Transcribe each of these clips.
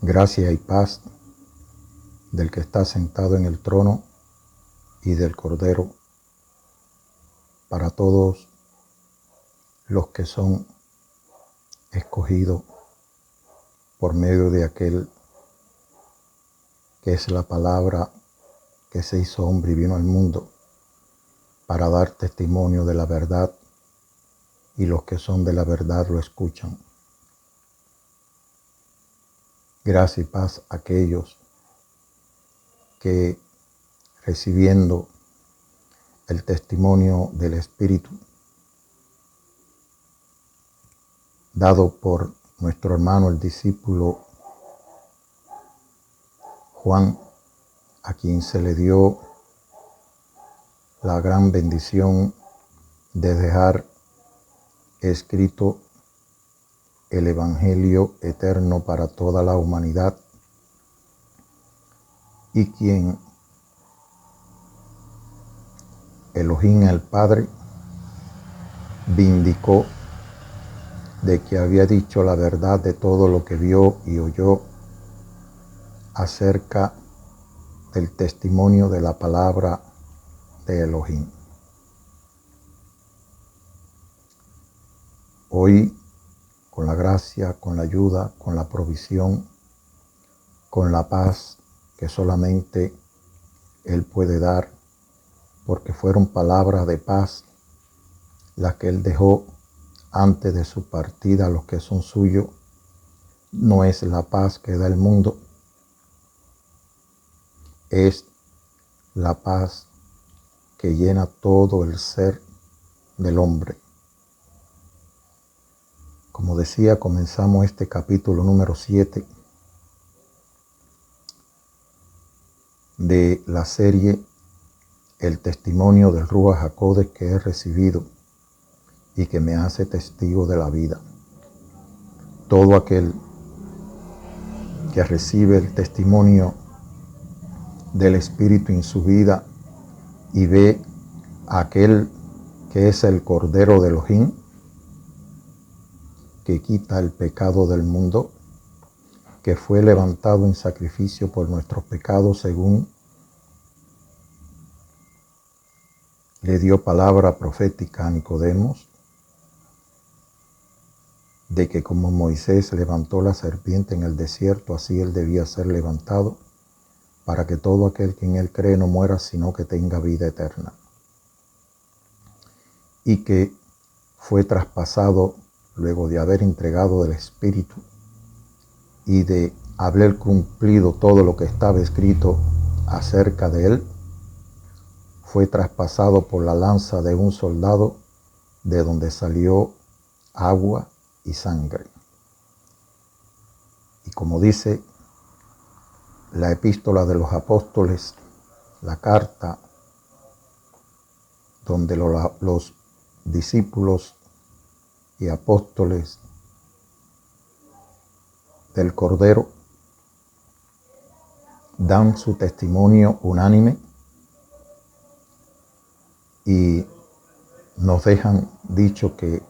Gracia y paz del que está sentado en el trono y del Cordero para todos los que son escogidos por medio de aquel que es la palabra que se hizo hombre y vino al mundo para dar testimonio de la verdad, y los que son de la verdad lo escuchan. Gracia y paz a aquellos que, recibiendo el testimonio del Espíritu dado por nuestro hermano el discípulo Juan, a quien se le dio la gran bendición de dejar escrito el Evangelio eterno para toda la humanidad, y quien Elohim el Padre vindicó de que había dicho la verdad de todo lo que vio y oyó acerca del testimonio de la palabra de Elohim. Hoy, con la gracia, con la ayuda, con la provisión, con la paz que solamente Él puede dar, porque fueron palabras de paz las que Él dejó antes de su partida a los que son suyos. No es la paz que da el mundo, es la paz que llena todo el ser del hombre. Como decía, comenzamos este capítulo número 7 de la serie El testimonio del Ruach HaKodesh que he recibido y que me hace testigo de la vida. Todo aquel que recibe el testimonio del Espíritu en su vida y ve a aquel que es el Cordero de Elohim, que quita el pecado del mundo, que fue levantado en sacrificio por nuestros pecados, según le dio palabra profética a Nicodemos, de que como Moisés levantó la serpiente en el desierto, así él debía ser levantado, para que todo aquel que en él cree no muera, sino que tenga vida eterna. Y que fue traspasado luego de haber entregado el Espíritu y de haber cumplido todo lo que estaba escrito acerca de él, fue traspasado por la lanza de un soldado, de donde salió agua y sangre. Y como dice la epístola de los apóstoles, la carta donde los discípulos y apóstoles del Cordero dan su testimonio unánime y nos dejan dicho que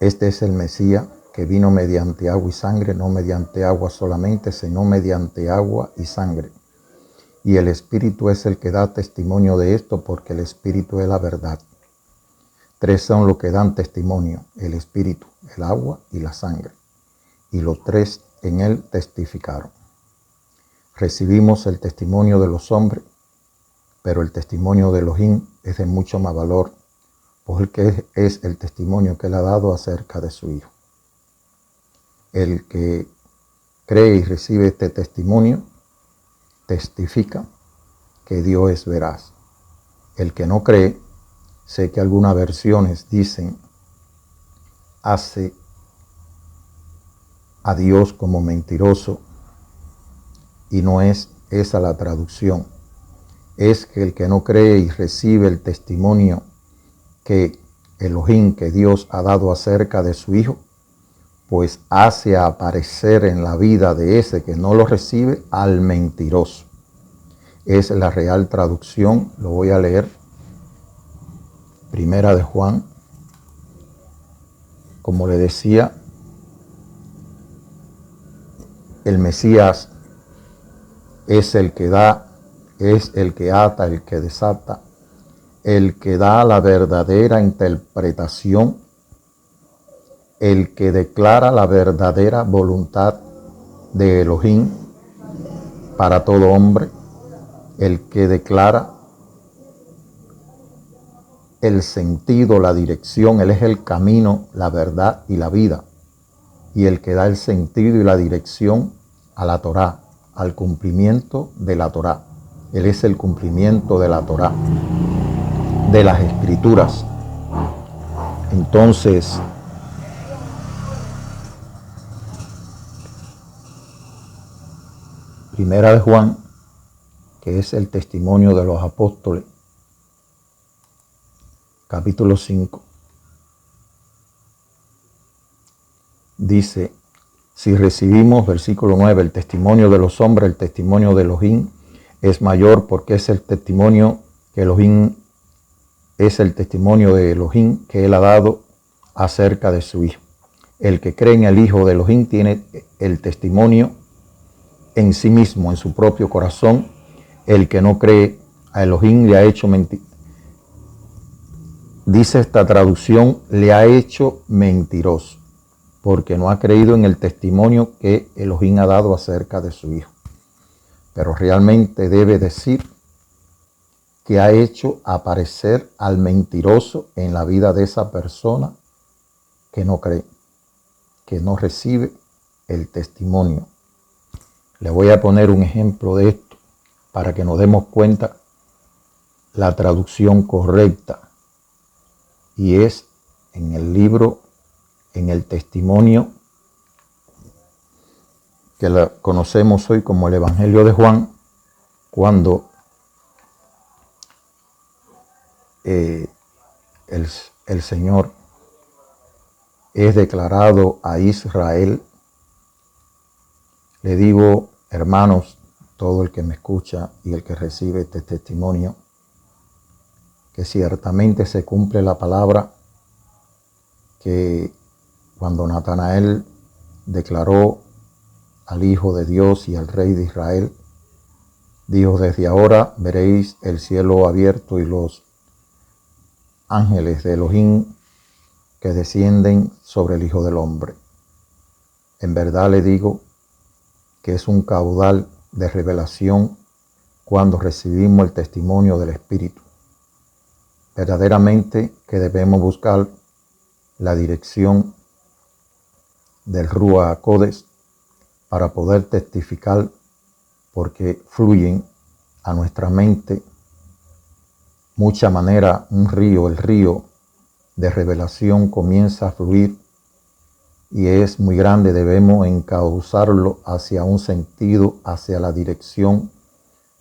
este es el Mesías que vino mediante agua y sangre, no mediante agua solamente, sino mediante agua y sangre. Y el Espíritu es el que da testimonio de esto, porque el Espíritu es la verdad. Tres son los que dan testimonio: el Espíritu, el agua y la sangre. Y los tres en él testificaron. Recibimos el testimonio de los hombres, pero el testimonio de Elohim es de mucho más valor, porque es el testimonio que él ha dado acerca de su Hijo. El que cree y recibe este testimonio testifica que Dios es veraz. El que no cree, sé que algunas versiones dicen, hace a Dios como mentiroso, y no es esa la traducción. Es que el que no cree y recibe el testimonio que Elohim, que Dios ha dado acerca de su Hijo, pues hace aparecer en la vida de ese que no lo recibe al mentiroso. Es la real traducción. Lo voy a leer. Primera de Juan, como le decía, el Mesías es el que da, es el que ata, el que desata, el que da la verdadera interpretación, el que declara la verdadera voluntad de Elohim para todo hombre, el que declara el sentido, la dirección. Él es el camino, la verdad y la vida, y el que da el sentido y la dirección a la Torá, al cumplimiento de la Torá. Él es el cumplimiento de la Torá, de las Escrituras. Entonces, Primera de Juan, que es el testimonio de los apóstoles, capítulo 5, dice: si recibimos, versículo 9, el testimonio de los hombres, el testimonio de Elohim es mayor, porque es el testimonio que Elohim, es el testimonio de Elohim que él ha dado acerca de su Hijo. El que cree en el Hijo de Elohim tiene el testimonio en sí mismo, en su propio corazón. El que no cree a Elohim le ha hecho mentir. Dice esta traducción, le ha hecho mentiroso, porque no ha creído en el testimonio que Elohim ha dado acerca de su Hijo. Pero realmente debe decir que ha hecho aparecer al mentiroso en la vida de esa persona que no cree, que no recibe el testimonio. Le voy a poner un ejemplo de esto para que nos demos cuenta la traducción correcta, y es en el libro, en el testimonio que la conocemos hoy como el Evangelio de Juan, cuando el Señor es declarado a Israel. Le digo, hermanos, todo el que me escucha y el que recibe este testimonio, que ciertamente se cumple la palabra que cuando Natanael declaró al Hijo de Dios y al Rey de Israel, dijo: desde ahora veréis el cielo abierto y los ángeles de Elohim que descienden sobre el Hijo del Hombre. En verdad le digo que es un caudal de revelación cuando recibimos el testimonio del Espíritu. Verdaderamente que debemos buscar la dirección del Ruach HaKodesh para poder testificar, porque fluyen a nuestra mente mucha manera, un río, el río de revelación comienza a fluir y es muy grande. Debemos encauzarlo hacia un sentido, hacia la dirección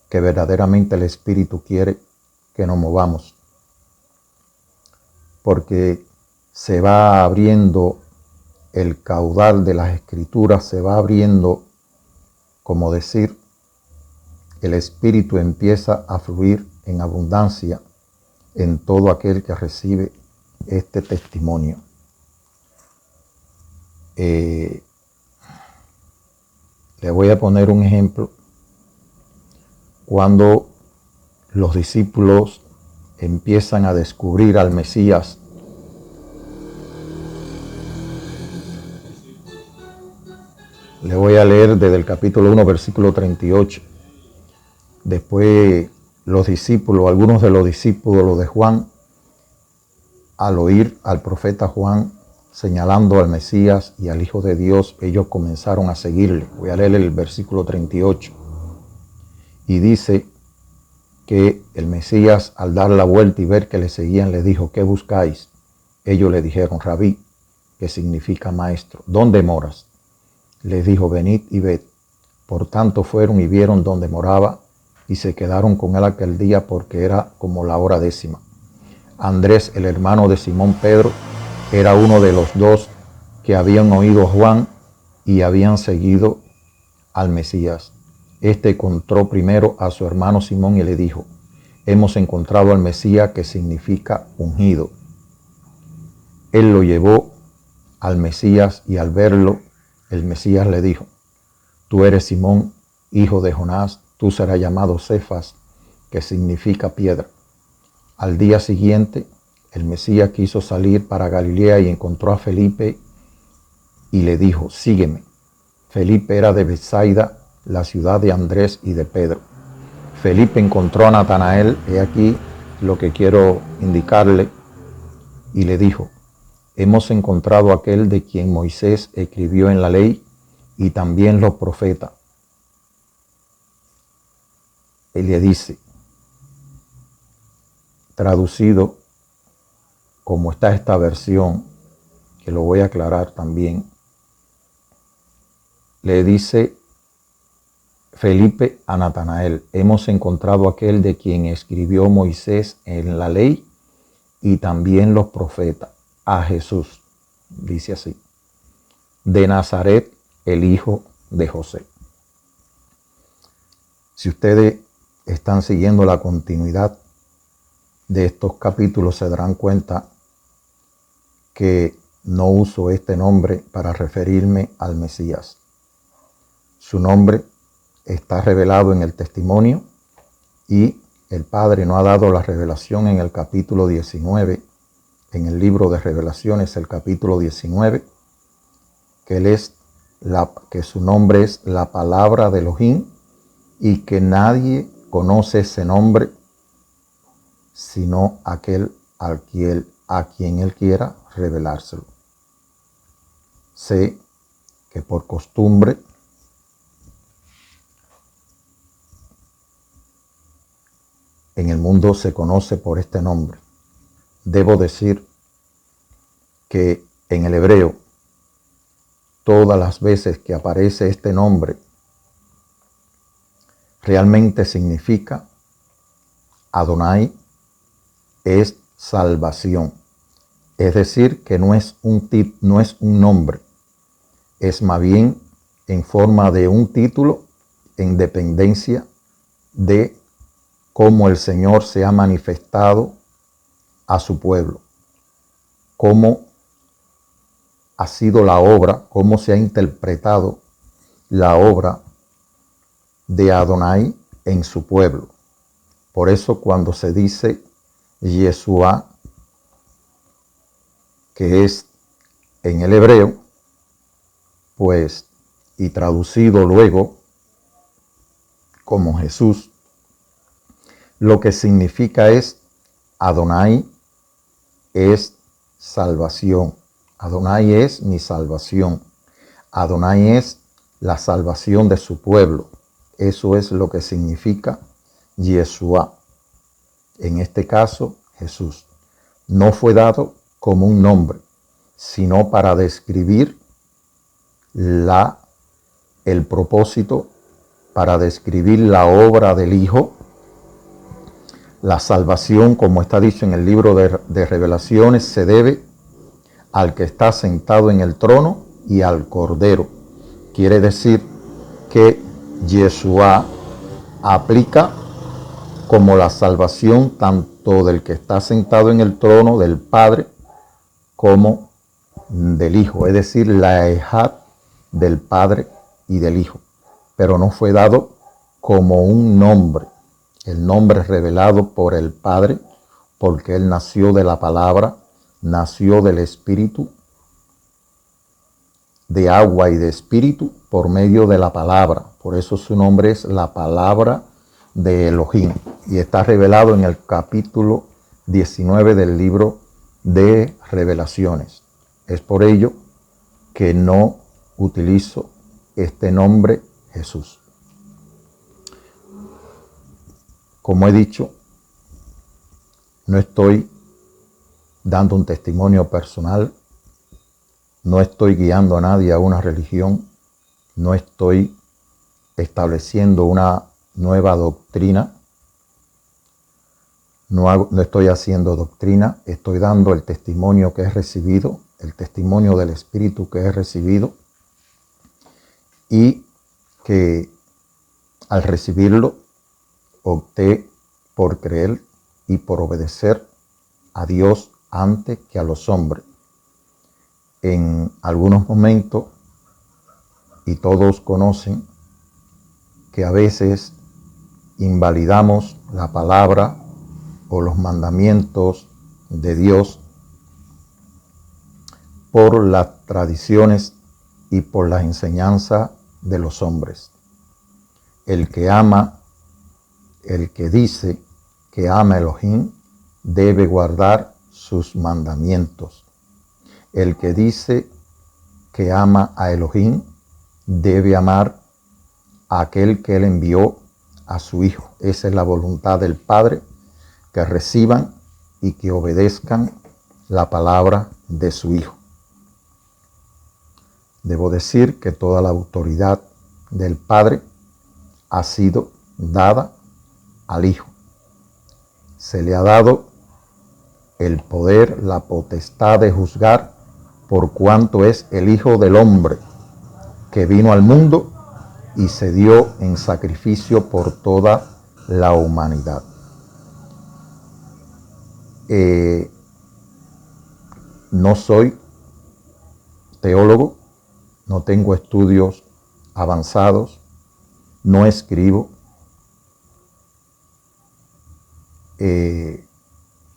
que verdaderamente el Espíritu quiere que nos movamos, porque se va abriendo el caudal de las Escrituras, se va abriendo, como decir, el Espíritu empieza a fluir en abundancia en todo aquel que recibe este testimonio. Le voy a poner un ejemplo. Cuando los discípulos empiezan a descubrir al Mesías, le voy a leer desde el capítulo 1, versículo 38. Después los discípulos, algunos de los discípulos de Juan, al oír al profeta Juan señalando al Mesías y al Hijo de Dios, ellos comenzaron a seguirle. Voy a leer el versículo 38. Y dice que el Mesías, al dar la vuelta y ver que le seguían, le dijo: ¿qué buscáis? Ellos le dijeron: Rabí, que significa maestro, ¿dónde moras? Les dijo: venid y ved. Por tanto fueron y vieron dónde moraba, y se quedaron con él aquel día, porque era como la hora 10. Andrés, el hermano de Simón Pedro, era uno de los dos que habían oído a Juan y habían seguido al Mesías. Este encontró primero a su hermano Simón y le dijo: hemos encontrado al Mesías, que significa ungido. Él lo llevó al Mesías y al verlo, el Mesías le dijo: tú eres Simón, hijo de Jonás, tú serás llamado Cefas, que significa piedra. Al día siguiente, el Mesías quiso salir para Galilea y encontró a Felipe y le dijo, sígueme. Felipe era de Betsaida, la ciudad de Andrés y de Pedro. Felipe encontró a Natanael, he aquí lo que quiero indicarle, y le dijo, hemos encontrado a aquel de quien Moisés escribió en la ley y también los profetas. Él le dice, traducido como está esta versión, que lo voy a aclarar también, le dice Felipe a Natanael, hemos encontrado a aquel de quien escribió Moisés en la ley y también los profetas, a Jesús, dice así, de Nazaret, el hijo de José. Si ustedes están siguiendo la continuidad de estos capítulos, se darán cuenta que no uso este nombre para referirme al Mesías. Su nombre está revelado en el testimonio y el Padre no ha dado la revelación en el capítulo 19, en el libro de Revelaciones, el capítulo 19, que su nombre es la palabra de Elohim y que nadie conoce ese nombre sino aquel a quien él quiera revelárselo. Sé que por costumbre en el mundo se conoce por este nombre. Debo decir que en el hebreo, todas las veces que aparece este nombre, realmente significa Adonai es salvación. Es decir, que no es un nombre, es más bien en forma de un título en dependencia de cómo el Señor se ha manifestado a su pueblo, cómo ha sido la obra, cómo se ha interpretado la obra de Adonai en su pueblo. Por eso cuando se dice Yeshua, que es en el hebreo, pues, y traducido luego como Jesús, lo que significa es Adonai es salvación. Adonai es mi salvación. Adonai es la salvación de su pueblo. Eso es lo que significa Yeshua. En este caso, Jesús. No fue dado como un nombre, sino para describir el propósito, para describir la obra del Hijo. La salvación, como está dicho en el libro de Revelaciones, se debe al que está sentado en el trono y al Cordero. Quiere decir que Yeshua aplica como la salvación tanto del que está sentado en el trono, del Padre, como del Hijo. Es decir, la ejad del Padre y del Hijo. Pero no fue dado como un nombre. El nombre revelado por el Padre, porque Él nació de la palabra, nació del Espíritu, de agua y de Espíritu, por medio de la palabra. Por eso su nombre es la palabra de Elohim. Y está revelado en el capítulo 19 del libro de Revelaciones. Es por ello que no utilizo este nombre Jesús. Como he dicho, no estoy dando un testimonio personal, no estoy guiando a nadie a una religión, no estoy estableciendo una nueva doctrina, no estoy haciendo doctrina, estoy dando el testimonio que he recibido, el testimonio del Espíritu que he recibido, y que al recibirlo opté por creer y por obedecer a Dios antes que a los hombres. En algunos momentos, y todos conocen que a veces invalidamos la palabra o los mandamientos de Dios por las tradiciones y por las enseñanzas de los hombres. El que ama, el que dice que ama a Elohim, debe guardar sus mandamientos. El que dice que ama a Elohim, debe amar a aquel que él envió a su Hijo. Esa es la voluntad del Padre, que reciban y que obedezcan la palabra de su Hijo. Debo decir que toda la autoridad del Padre ha sido dada al Hijo. Se le ha dado el poder, la potestad de juzgar, por cuanto es el Hijo del Hombre, que vino al mundo y se dio en sacrificio por toda la humanidad. No soy teólogo, no tengo estudios avanzados, no escribo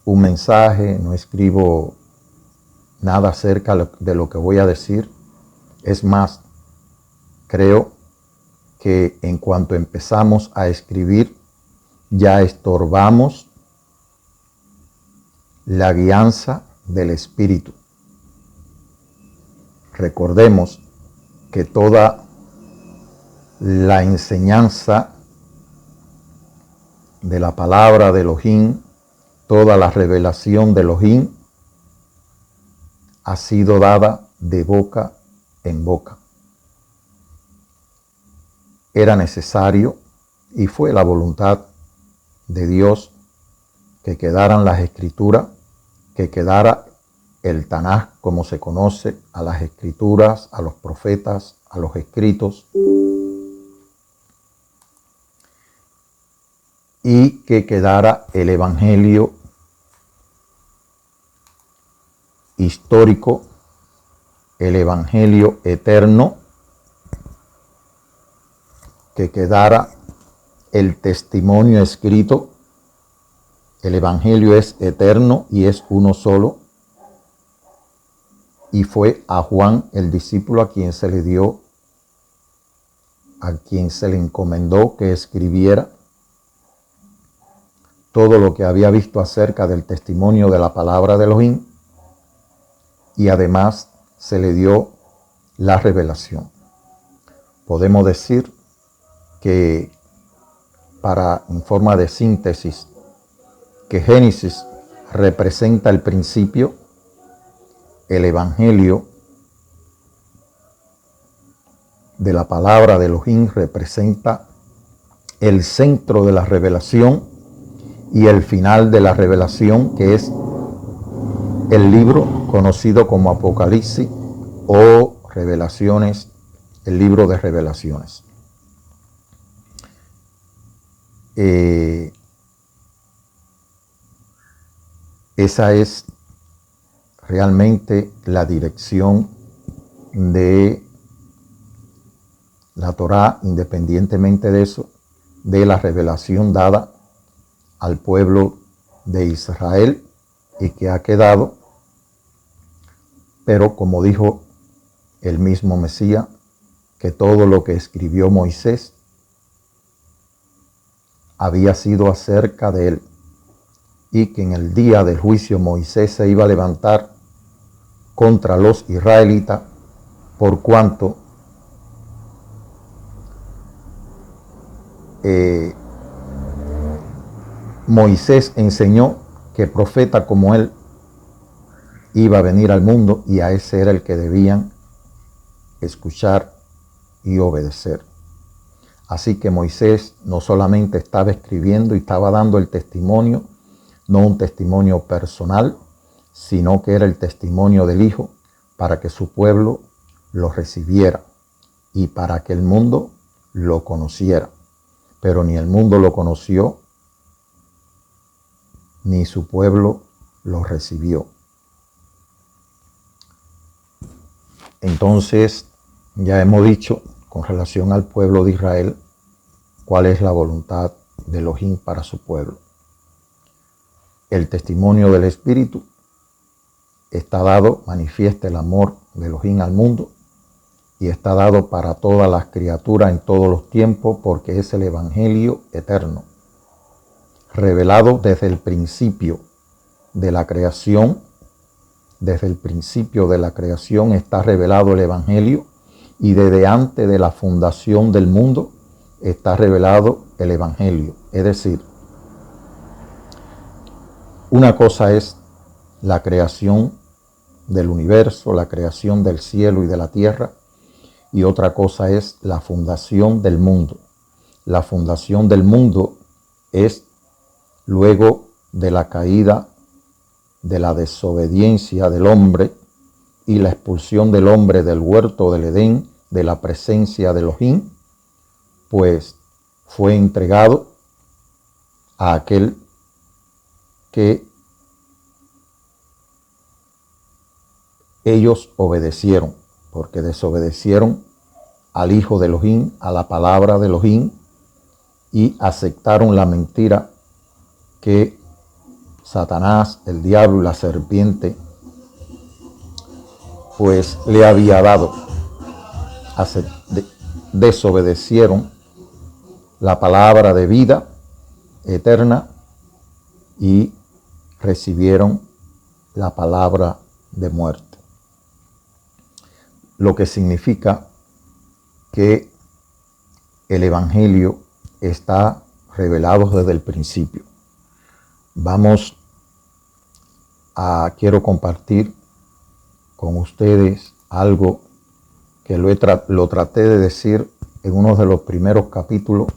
un mensaje, no escribo nada acerca de lo que voy a decir. Es más, creo que en cuanto empezamos a escribir, ya estorbamos la guianza del Espíritu. Recordemos que toda la enseñanza de la palabra de Elohim, toda la revelación de Elohim, ha sido dada de boca en boca. Era necesario y fue la voluntad de Dios que quedaran las escrituras, que quedara el Tanaj como se conoce a las escrituras, a los profetas, a los escritos, y que quedara el evangelio histórico, el evangelio eterno, que quedara el testimonio escrito. El evangelio es eterno y es uno solo. Y fue a Juan, el discípulo, a quien se le dio, a quien se le encomendó que escribiera todo lo que había visto acerca del testimonio de la palabra de Elohim, y además se le dio la revelación. Podemos decir que, en forma de síntesis, que Génesis representa el principio, el evangelio de la palabra de Elohim representa el centro de la revelación y el final de la revelación, que es el libro conocido como Apocalipsis o Revelaciones, el libro de Revelaciones. Esa es realmente la dirección de la Torá, independientemente de eso, de la revelación dada al pueblo de Israel y que ha quedado, pero como dijo el mismo Mesías, que todo lo que escribió Moisés había sido acerca de él, y que en el día del juicio Moisés se iba a levantar contra los israelitas, por cuanto Moisés enseñó que profeta como él iba a venir al mundo, y a ese era el que debían escuchar y obedecer. Así que Moisés no solamente estaba escribiendo y estaba dando el testimonio, no un testimonio personal, sino que era el testimonio del Hijo para que su pueblo lo recibiera y para que el mundo lo conociera. Pero ni el mundo lo conoció, ni su pueblo lo recibió. Entonces, ya hemos dicho con relación al pueblo de Israel cuál es la voluntad de Elohim para su pueblo. El testimonio del Espíritu está dado, manifiesta el amor de Elohim al mundo, y está dado para todas las criaturas en todos los tiempos, porque es el Evangelio eterno, revelado desde el principio de la creación. Desde el principio de la creación está revelado el Evangelio, y desde antes de la fundación del mundo está revelado el Evangelio. Es decir, una cosa es la creación del universo, la creación del cielo y de la tierra, y otra cosa es la fundación del mundo. La fundación del mundo es luego de la caída, de la desobediencia del hombre y la expulsión del hombre del huerto del Edén, de la presencia de Elohim, pues fue entregado a aquel que ellos obedecieron, porque desobedecieron al Hijo de Elohim, a la palabra de Elohim, y aceptaron la mentira que Satanás, el diablo y la serpiente, pues le había dado. Desobedecieron la palabra de vida eterna y recibieron la palabra de muerte. Lo que significa que el Evangelio está revelado desde el principio. Quiero compartir con ustedes algo que lo traté de decir en uno de los primeros capítulos,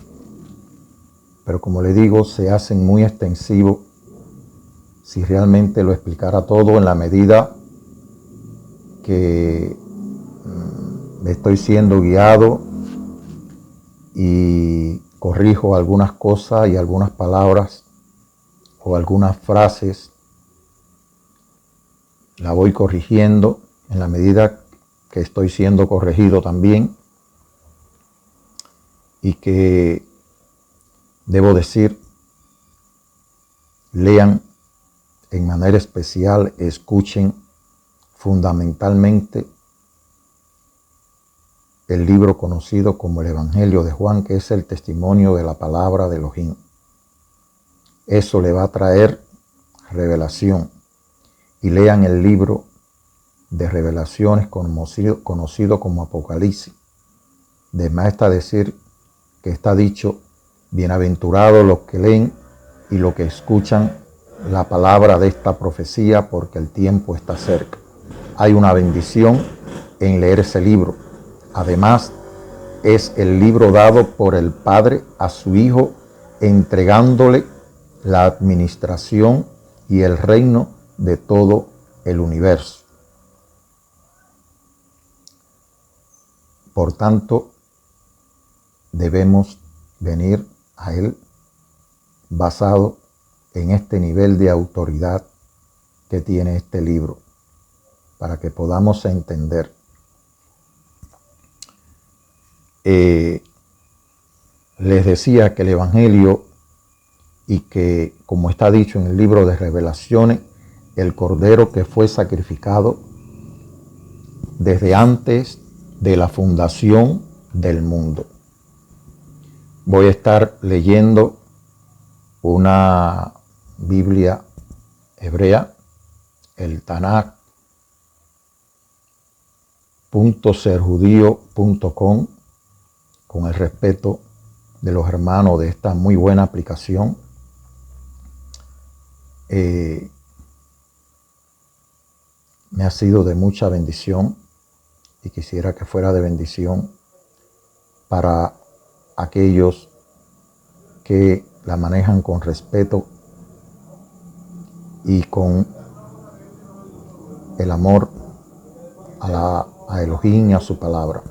pero como le digo, se hacen muy extensivos si realmente lo explicara todo en la medida que estoy siendo guiado y corrijo algunas cosas y algunas palabras o algunas frases, la voy corrigiendo en la medida que estoy siendo corregido también, y que debo decir, lean en manera especial, escuchen fundamentalmente el libro conocido como el Evangelio de Juan, que es el testimonio de la palabra de Elohim. Eso le va a traer revelación. Y lean el libro de revelaciones conocido como Apocalipsis. De más está decir que está dicho, bienaventurados los que leen y los que escuchan la palabra de esta profecía, porque el tiempo está cerca. Hay una bendición en leer ese libro. Además, es el libro dado por el Padre a su Hijo, entregándole la administración y el reino de todo el universo. Por tanto, debemos venir a Él basado en este nivel de autoridad que tiene este libro, para que podamos entender. Les decía que el Evangelio, y que, como está dicho en el libro de Revelaciones, el Cordero que fue sacrificado desde antes de la fundación del mundo. Voy a estar leyendo una Biblia hebrea, el Tanakh, .serjudío.com, con el respeto de los hermanos de esta muy buena aplicación. Me ha sido de mucha bendición y quisiera que fuera de bendición para aquellos que la manejan con respeto y con el amor a Elohim y a su palabra.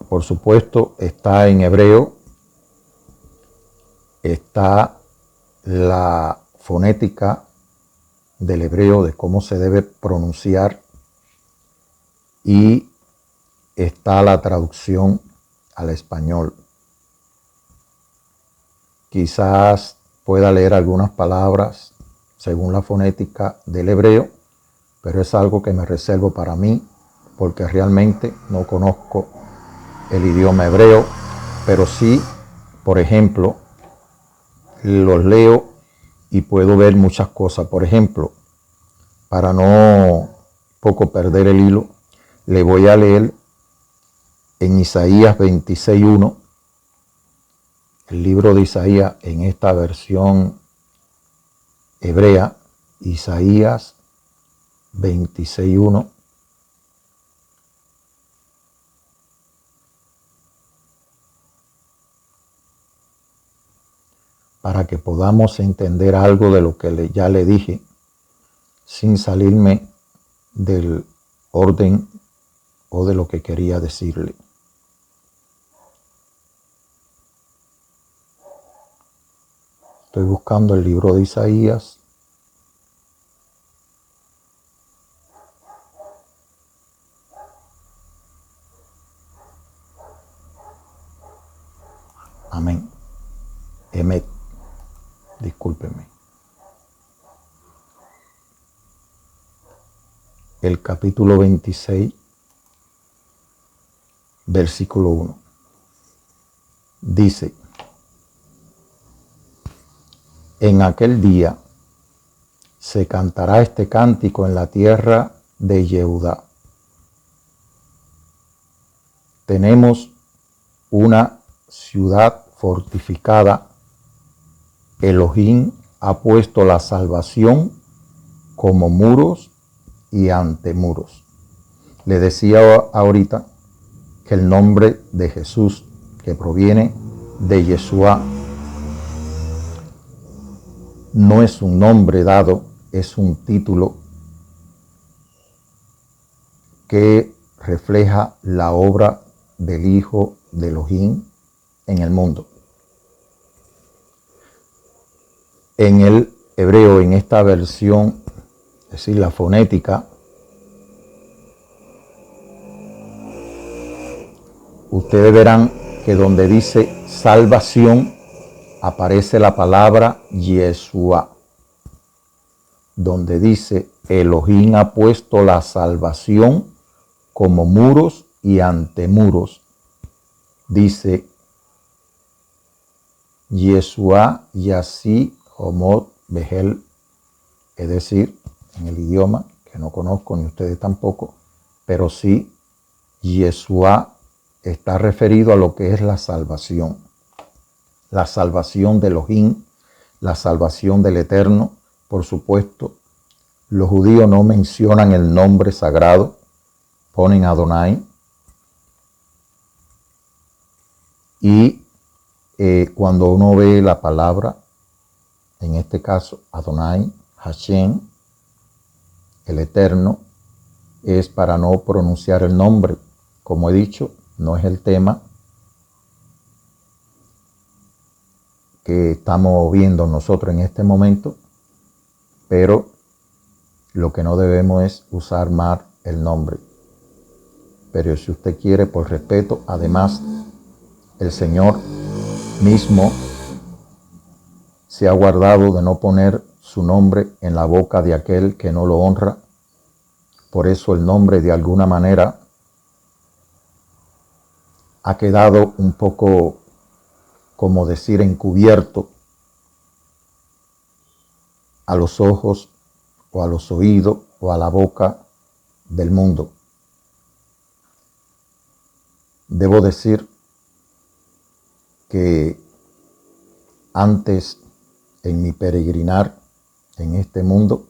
Por supuesto, está en hebreo, está la fonética del hebreo de cómo se debe pronunciar, y está la traducción al español. Quizás pueda leer algunas palabras según la fonética del hebreo, pero es algo que me reservo para mí porque realmente no conozco el idioma hebreo, pero sí, por ejemplo, los leo y puedo ver muchas cosas. Por ejemplo, para no poco perder el hilo, le voy a leer en Isaías 26:1, el libro de Isaías en esta versión hebrea, Isaías 26:1. Para que podamos entender algo de lo que ya le dije, sin salirme del orden o de lo que quería decirle. Estoy buscando el libro de Isaías. Amén. Emet. Discúlpeme. El capítulo 26, versículo 1. Dice: en aquel día se cantará este cántico en la tierra de Yehudá. Tenemos una ciudad fortificada. Elohim ha puesto la salvación como muros y antemuros. Le decía ahorita que el nombre de Jesús, que proviene de Yeshua, no es un nombre dado, es un título que refleja la obra del Hijo de Elohim en el mundo. En el hebreo, en esta versión, es decir, la fonética, ustedes verán que donde dice salvación aparece la palabra Yeshua. Donde dice Elohim ha puesto la salvación como muros y antemuros, dice Yeshua Yassi Homot Behel, es decir, en el idioma que no conozco ni ustedes tampoco, pero sí Yeshua está referido a lo que es la salvación de Elohim, la salvación del Eterno. Por supuesto, los judíos no mencionan el nombre sagrado, ponen Adonai, y cuando uno ve la palabra, en este caso Adonai, Hashem, el Eterno, es para no pronunciar el nombre. Como he dicho, no es el tema que estamos viendo nosotros en este momento, pero lo que no debemos es usar mal el nombre. Pero si usted quiere, por respeto, además, el Señor mismo se ha guardado de no poner su nombre en la boca de aquel que no lo honra. Por eso el nombre, de alguna manera, ha quedado un poco, como decir, encubierto a los ojos o a los oídos o a la boca del mundo. Debo decir que antes, en mi peregrinar en este mundo,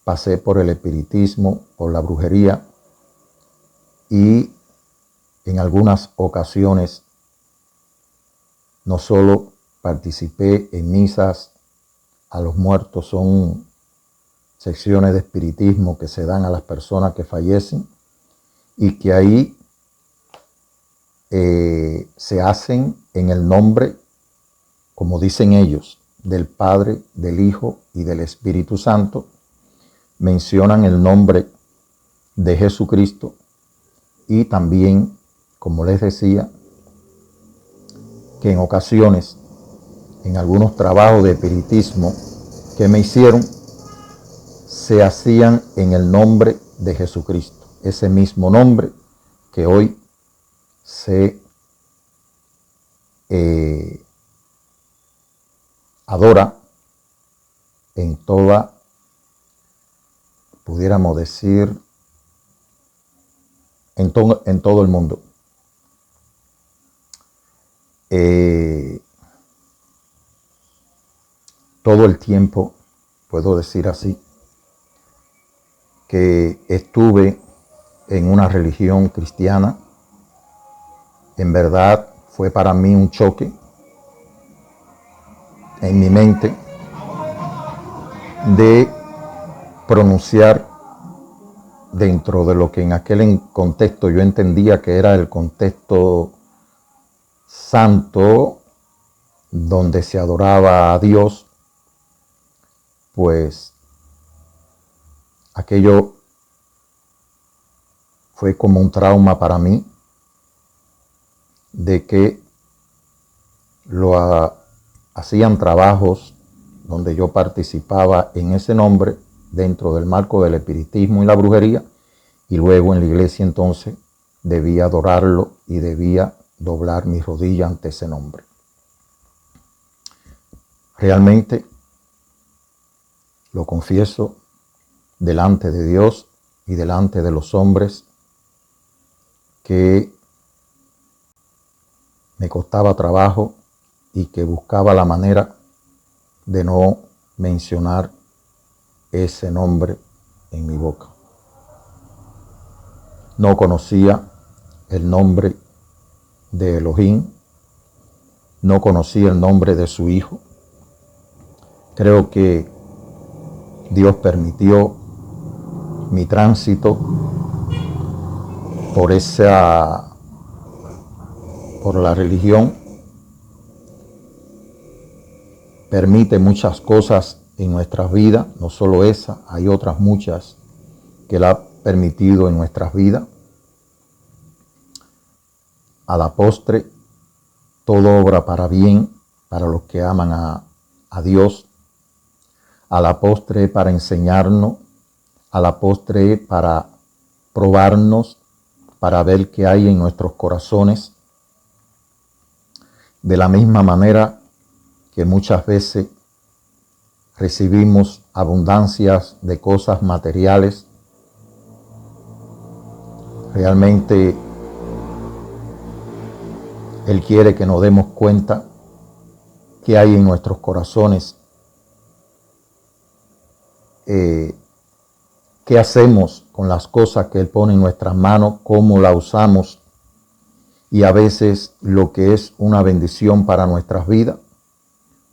pasé por el espiritismo, por la brujería, y en algunas ocasiones no solo participé en misas a los muertos, son secciones de espiritismo que se dan a las personas que fallecen y que ahí se hacen en el nombre, como dicen ellos, del Padre, del Hijo y del Espíritu Santo. Mencionan el nombre de Jesucristo y también, como les decía, que en ocasiones, en algunos trabajos de espiritismo que me hicieron, se hacían en el nombre de Jesucristo. Ese mismo nombre que hoy se adora en toda, pudiéramos decir, en todo el mundo. Todo el tiempo, puedo decir así, que estuve en una religión cristiana, en verdad fue para mí un choque en mi mente de pronunciar dentro de lo que en aquel contexto yo entendía que era el contexto santo, donde se adoraba a Dios, pues aquello fue como un trauma para mí, de que hacían trabajos donde yo participaba en ese nombre dentro del marco del espiritismo y la brujería, y luego en la iglesia entonces debía adorarlo y debía doblar mi rodilla ante ese nombre. Realmente, lo confieso delante de Dios y delante de los hombres, que me costaba trabajo y que buscaba la manera de no mencionar ese nombre en mi boca. No conocía el nombre de Elohim, no conocía el nombre de su hijo. Creo que Dios permitió mi tránsito por la religión. Permite muchas cosas en nuestras vidas, no solo esa, hay otras muchas que la ha permitido en nuestras vidas. A la postre, todo obra para bien para los que aman a Dios. A la postre para enseñarnos, a la postre para probarnos, para ver qué hay en nuestros corazones. De la misma manera que muchas veces recibimos abundancias de cosas materiales, realmente Él quiere que nos demos cuenta qué hay en nuestros corazones, qué hacemos con las cosas que Él pone en nuestras manos, cómo las usamos, y a veces lo que es una bendición para nuestras vidas,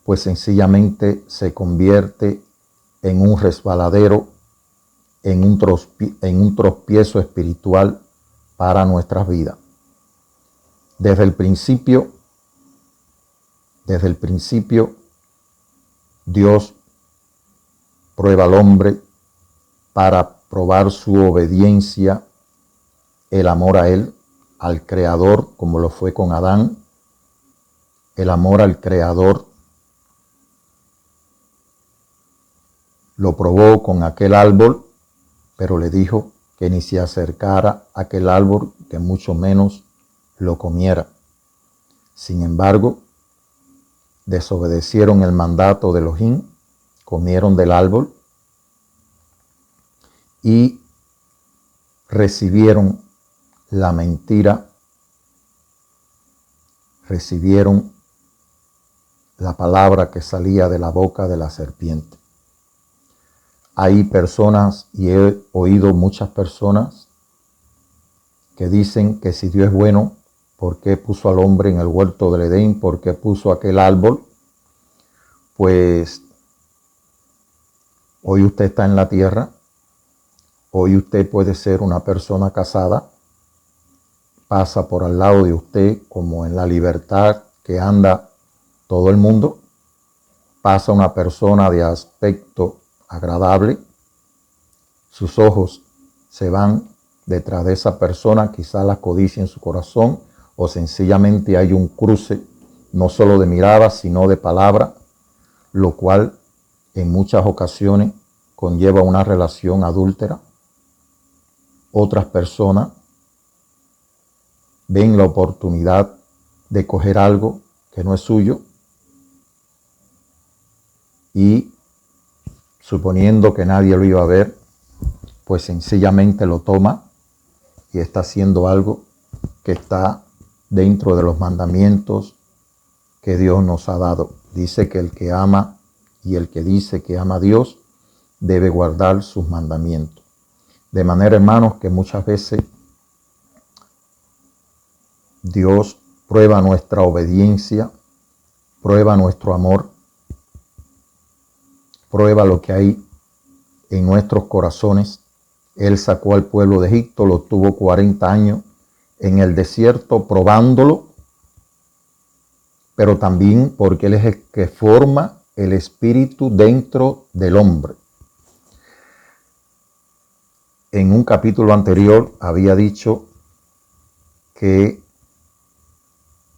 pues sencillamente se convierte en un resbaladero, en un tropiezo espiritual para nuestras vidas. Desde el principio, Dios prueba al hombre para probar su obediencia, el amor a Él, al Creador, como lo fue con Adán, el amor al Creador. Lo probó con aquel árbol, pero le dijo que ni se acercara a aquel árbol, que mucho menos lo comiera. Sin embargo, desobedecieron el mandato de Elohim, comieron del árbol y recibieron la mentira, recibieron la palabra que salía de la boca de la serpiente. Hay personas, y he oído muchas personas, que dicen que si Dios es bueno, ¿por qué puso al hombre en el huerto del Edén? ¿Por qué puso aquel árbol? Pues hoy usted está en la tierra, hoy usted puede ser una persona casada, pasa por al lado de usted como en la libertad que anda todo el mundo, pasa una persona de aspecto agradable, sus ojos se van detrás de esa persona, quizá la codicia en su corazón, o sencillamente hay un cruce no solo de mirada, sino de palabra, lo cual en muchas ocasiones conlleva una relación adúltera. Otras personas ven la oportunidad de coger algo que no es suyo y, suponiendo que nadie lo iba a ver, pues sencillamente lo toma y está haciendo algo que está dentro de los mandamientos que Dios nos ha dado. Dice que el que ama y el que dice que ama a Dios debe guardar sus mandamientos. De manera, hermanos, que muchas veces Dios prueba nuestra obediencia, prueba nuestro amor, prueba lo que hay en nuestros corazones. Él sacó al pueblo de Egipto, lo tuvo 40 años en el desierto probándolo, pero también porque Él es el que forma el espíritu dentro del hombre. En un capítulo anterior había dicho que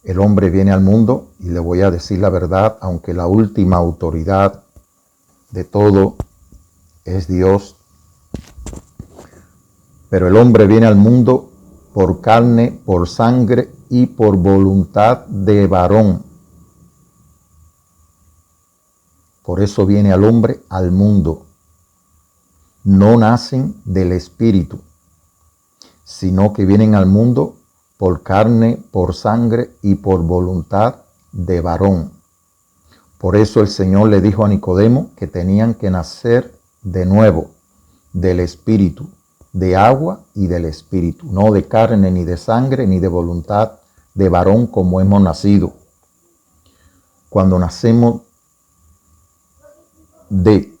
el hombre viene al mundo, y le voy a decir la verdad, aunque la última autoridad de todo es Dios, pero el hombre viene al mundo por carne, por sangre y por voluntad de varón. Por eso viene al hombre al mundo. No nacen del espíritu, sino que vienen al mundo por carne, por sangre y por voluntad de varón. Por eso el Señor le dijo a Nicodemo que tenían que nacer de nuevo del espíritu, de agua y del espíritu, no de carne ni de sangre ni de voluntad de varón como hemos nacido. Cuando nacemos de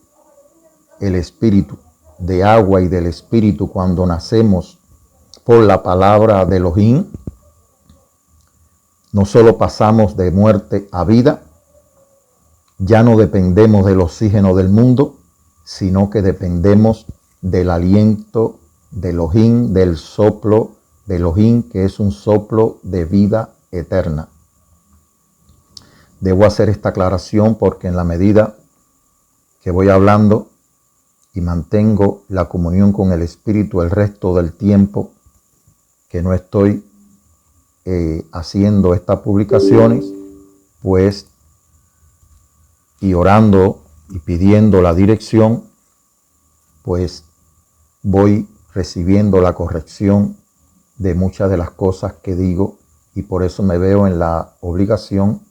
el espíritu, de agua y del espíritu, cuando nacemos por la palabra de Elohim, no solo pasamos de muerte a vida, ya no dependemos del oxígeno del mundo, sino que dependemos del aliento de Elohim, del soplo de Elohim, que es un soplo de vida eterna. Debo hacer esta aclaración porque en la medida que voy hablando y mantengo la comunión con el Espíritu el resto del tiempo que no estoy haciendo estas publicaciones, pues, y orando y pidiendo la dirección, pues voy recibiendo la corrección de muchas de las cosas que digo, y por eso me veo en la obligación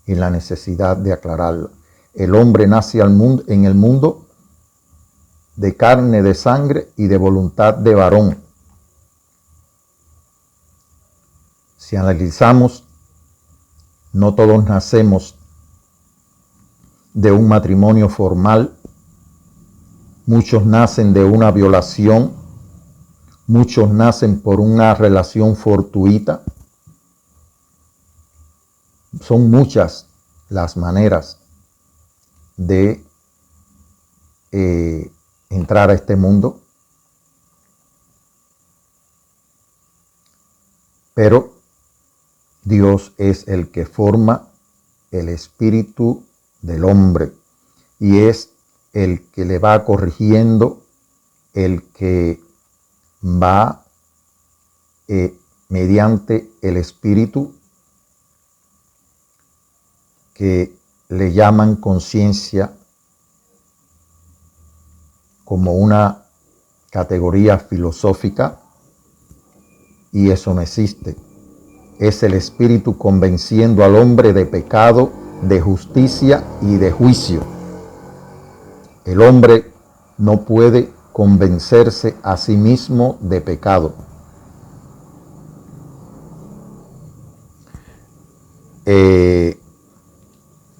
y en la necesidad de aclararlo. El hombre nace en el mundo de carne, de sangre y de voluntad de varón. Si analizamos, no todos nacemos de un matrimonio formal, muchos nacen de una violación, muchos nacen por una relación fortuita. Son muchas las maneras de entrar a este mundo, pero Dios es el que forma el espíritu del hombre y es el que le va corrigiendo, el que va mediante el espíritu que le llaman conciencia, como una categoría filosófica, y eso no existe. Es el espíritu convenciendo al hombre de pecado, de justicia y de juicio. El hombre no puede convencerse a sí mismo de pecado.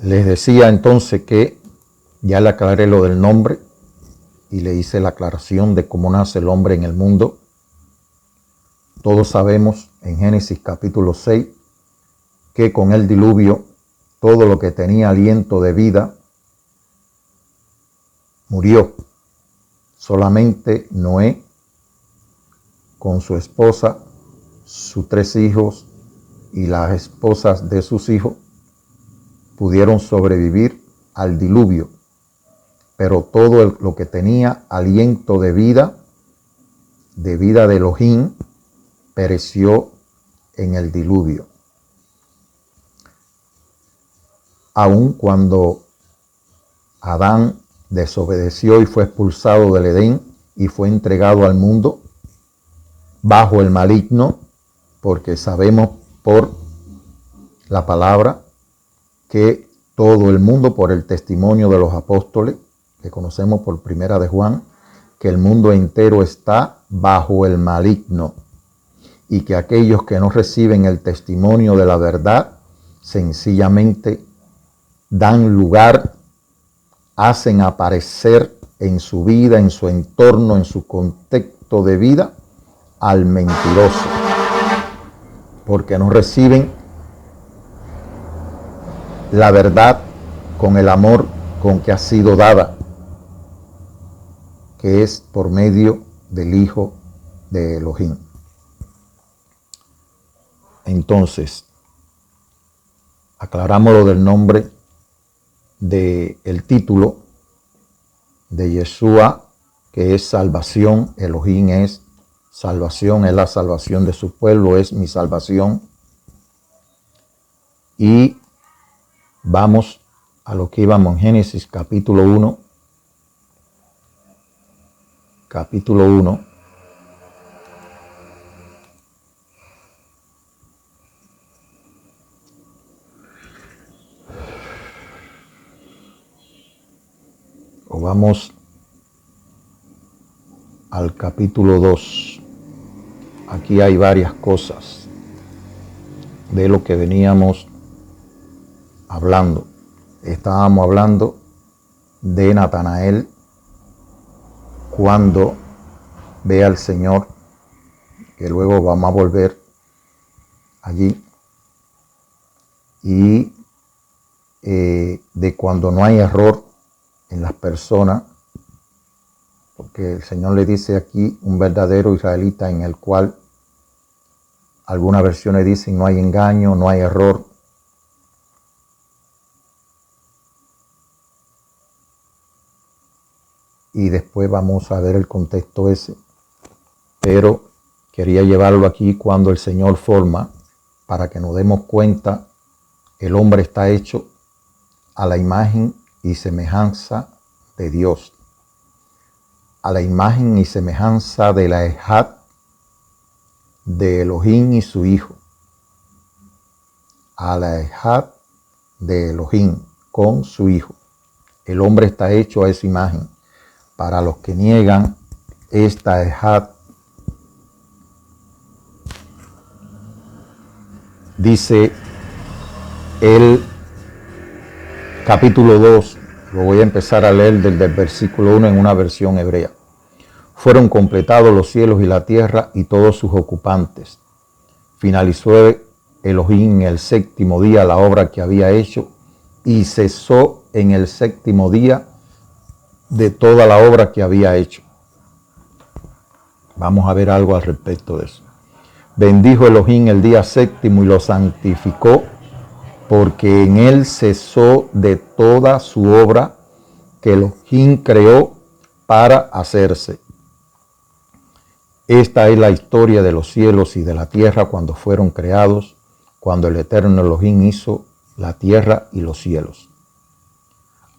Les decía entonces que ya le aclaré lo del nombre y le hice la aclaración de cómo nace el hombre en el mundo. Todos sabemos en Génesis capítulo 6 que con el diluvio todo lo que tenía aliento de vida murió. Solamente Noé con su esposa, sus 3 hijos y las esposas de sus hijos pudieron sobrevivir al diluvio, pero todo lo que tenía aliento de vida de Elohim, pereció en el diluvio. Aun cuando Adán desobedeció y fue expulsado del Edén y fue entregado al mundo bajo el maligno, porque sabemos por la palabra que todo el mundo, por el testimonio de los apóstoles, que conocemos por Primera de Juan, que el mundo entero está bajo el maligno y que aquellos que no reciben el testimonio de la verdad sencillamente dan lugar, hacen aparecer en su vida, en su entorno, en su contexto de vida, al mentiroso, porque no reciben la verdad con el amor con que ha sido dada, que es por medio del Hijo de Elohim. Entonces, aclaramos lo del nombre del título de Yeshua, que es salvación. Elohim es salvación, es la salvación de su pueblo, es mi salvación. Y vamos a lo que íbamos en Génesis capítulo 1. Capítulo 1. O vamos al capítulo 2. Aquí hay varias cosas de lo que veníamos hablando. Estábamos hablando de Natanael cuando ve al Señor, que luego vamos a volver allí, y de cuando no hay error en las personas, porque el Señor le dice aquí un verdadero israelita, en el cual algunas versiones dicen no hay engaño, no hay error. Y después vamos a ver el contexto ese. Pero quería llevarlo aquí cuando el Señor forma, para que nos demos cuenta, el hombre está hecho a la imagen y semejanza de Dios, a la imagen y semejanza de la Ejad de Elohim y su Hijo, a la Ejad de Elohim con su Hijo. El hombre está hecho a esa imagen. Para los que niegan esta Ejad, dice el capítulo 2, lo voy a empezar a leer desde el versículo 1 en una versión hebrea. Fueron completados los cielos y la tierra y todos sus ocupantes. Finalizó Elohim en el séptimo día la obra que había hecho y cesó en el séptimo día de toda la obra que había hecho. Vamos a ver algo al respecto de eso. Bendijo Elohim el día séptimo y lo santificó, porque en él cesó de toda su obra que Elohim creó para hacerse. Esta es la historia de los cielos y de la tierra cuando fueron creados, cuando el eterno Elohim hizo la tierra y los cielos.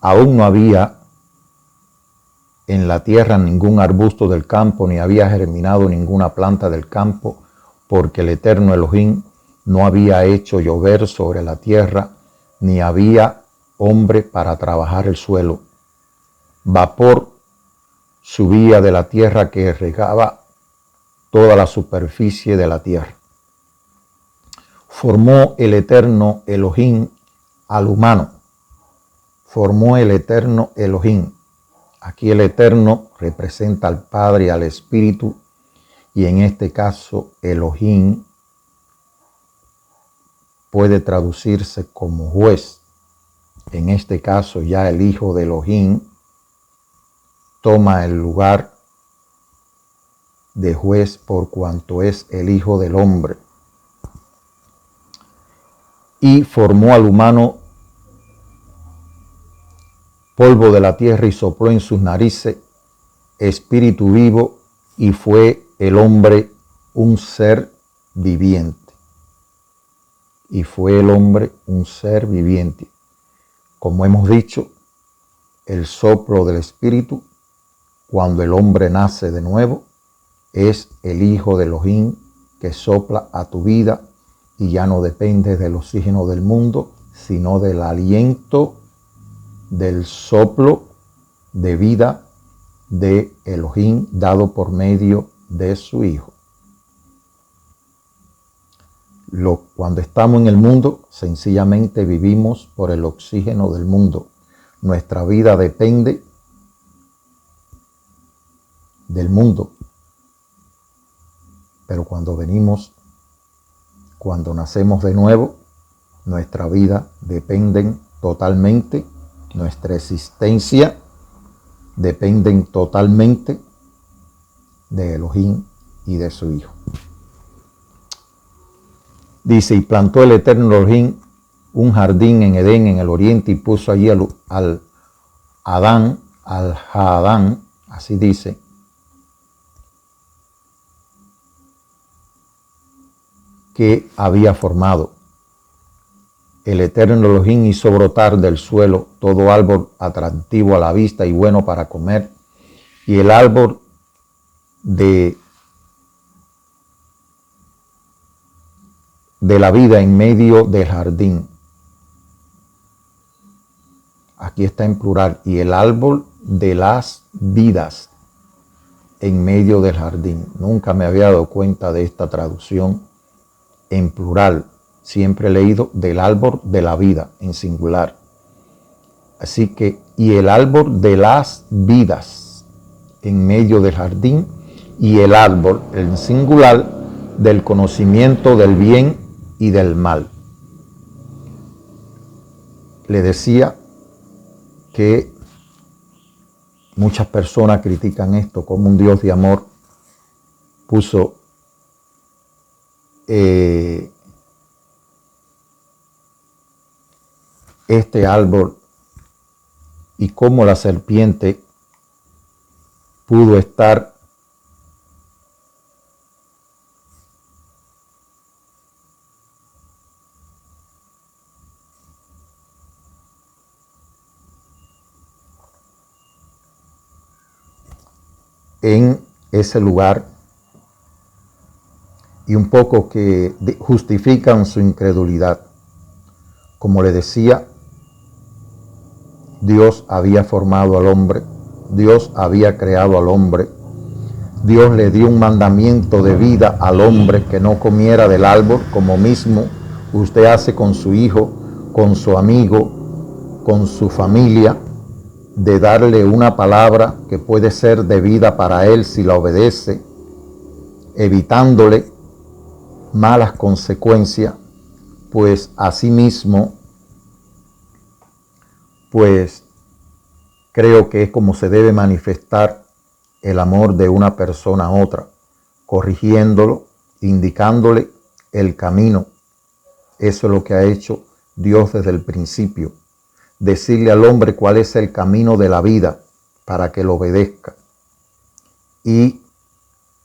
Aún no había en la tierra ningún arbusto del campo, ni había germinado ninguna planta del campo, porque el eterno Elohim no había hecho llover sobre la tierra, ni había hombre para trabajar el suelo. Vapor subía de la tierra que regaba toda la superficie de la tierra. Formó el eterno Elohim al humano. Formó el eterno Elohim. Aquí el Eterno representa al Padre y al Espíritu, y en este caso Elohim puede traducirse como juez. En este caso ya el Hijo de Elohim toma el lugar de juez por cuanto es el Hijo del Hombre. Y formó al humano polvo de la tierra y sopló en sus narices espíritu vivo, y fue el hombre un ser viviente. Y fue el hombre un ser viviente. Como hemos dicho, el soplo del espíritu, cuando el hombre nace de nuevo, es el Hijo de Elohim que sopla a tu vida y ya no depende del oxígeno del mundo, sino del aliento, del soplo de vida de Elohim dado por medio de su Hijo. Cuando estamos en el mundo, sencillamente vivimos por el oxígeno del mundo. Nuestra vida depende del mundo. Pero cuando nacemos de nuevo, nuestra vida depende totalmente, nuestra existencia depende totalmente de Elohim y de su Hijo. Dice, y plantó el eterno Elohim un jardín en Edén, en el oriente, y puso allí al Adán, así dice, que había formado. El eterno Elohim hizo brotar del suelo todo árbol atractivo a la vista y bueno para comer, y el árbol de la vida en medio del jardín. Aquí está en plural, y el árbol de las vidas en medio del jardín. Nunca me había dado cuenta de esta traducción en plural. Siempre he leído del árbol de la vida en singular. Así que, y el árbol de las vidas en medio del jardín, y el árbol en singular del conocimiento del bien y del mal. Le decía que muchas personas critican esto, como un Dios de amor puso este árbol, y cómo la serpiente pudo estar en ese lugar, y un poco que justifican su incredulidad. Como le decía, Dios había formado al hombre, Dios había creado al hombre, Dios le dio un mandamiento de vida al hombre, que no comiera del árbol, como mismo usted hace con su hijo, con su amigo, con su familia, de darle una palabra que puede ser de vida para él si la obedece, evitándole malas consecuencias. Pues asimismo, pues creo que es como se debe manifestar el amor de una persona a otra, corrigiéndolo, indicándole el camino. Eso es lo que ha hecho Dios desde el principio. Decirle al hombre cuál es el camino de la vida para que lo obedezca. Y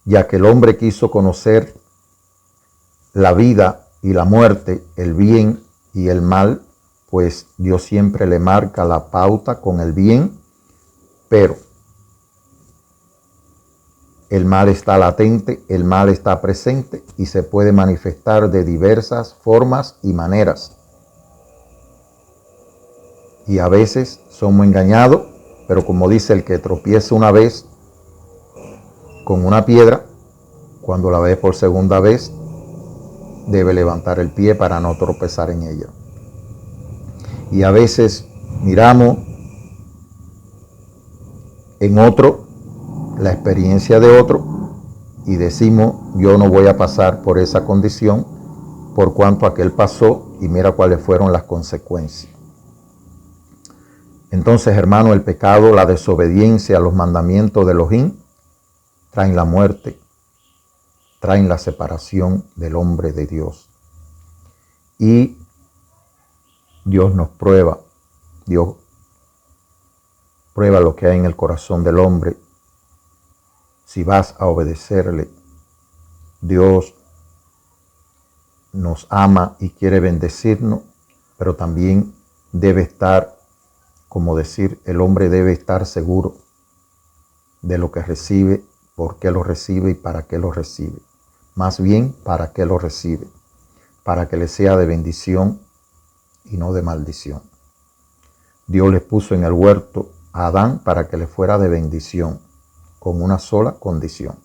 ya que el hombre quiso conocer la vida y la muerte, el bien y el mal, pues Dios siempre le marca la pauta con el bien, pero el mal está latente, el mal está presente y se puede manifestar de diversas formas y maneras. Y a veces somos engañados, pero como dice, el que tropieza una vez con una piedra, cuando la ve por segunda vez, debe levantar el pie para no tropezar en ella. Y a veces miramos en otro la experiencia de otro y decimos, yo no voy a pasar por esa condición por cuanto aquel pasó, y mira cuáles fueron las consecuencias. Entonces, hermano, el pecado, la desobediencia a los mandamientos de Elohim traen la muerte, traen la separación del hombre de Dios. Y Dios nos prueba, Dios Prueba lo que hay en el corazón del hombre. Si vas a obedecerle, Dios nos ama y quiere bendecirnos, pero también debe estar, como decir, el hombre debe estar seguro de lo que recibe, por qué lo recibe y para qué lo recibe. Más bien, para qué lo recibe. Para que le sea de bendición y no de maldición. Dios le puso en el huerto a Adán para que le fuera de bendición, con una sola condición.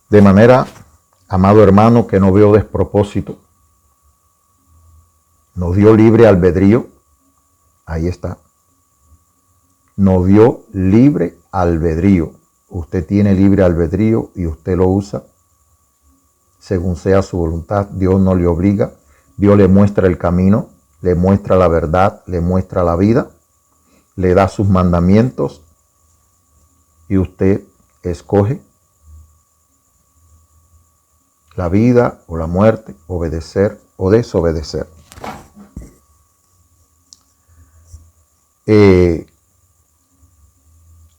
De manera, amado hermano, que no veo despropósito, nos dio libre albedrío, ahí está, nos dio libre albedrío. Usted tiene libre albedrío y usted lo usa según sea su voluntad. Dios no le obliga, Dios le muestra el camino, le muestra la verdad, le muestra la vida, le da sus mandamientos y usted escoge la vida o la muerte, obedecer o desobedecer. Es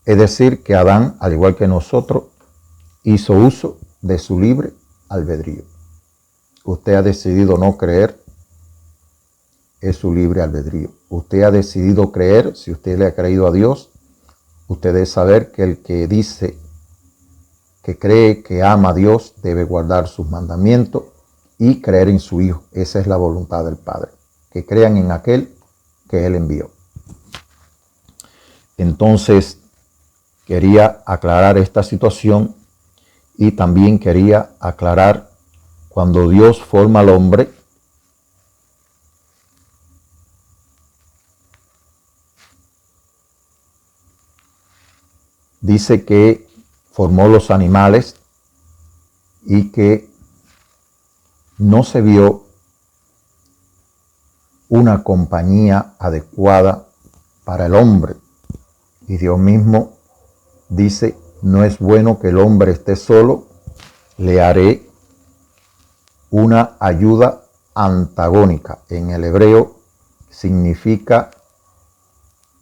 decir, que Adán, al igual que nosotros, hizo uso de su libre albedrío. Usted ha decidido no creer, es su libre albedrío. Usted ha decidido creer, si usted le ha creído a Dios, usted debe saber que el que dice que cree, que ama a Dios, debe guardar sus mandamientos y creer en su Hijo. Esa es la voluntad del Padre, que crean en aquel que Él envió. Entonces, quería aclarar esta situación y también quería aclarar cuando Dios forma al hombre, dice que formó los animales y que no se vio una compañía adecuada para el hombre. Y Dios mismo dice, no es bueno que el hombre esté solo, le haré una ayuda antagónica. En el hebreo significa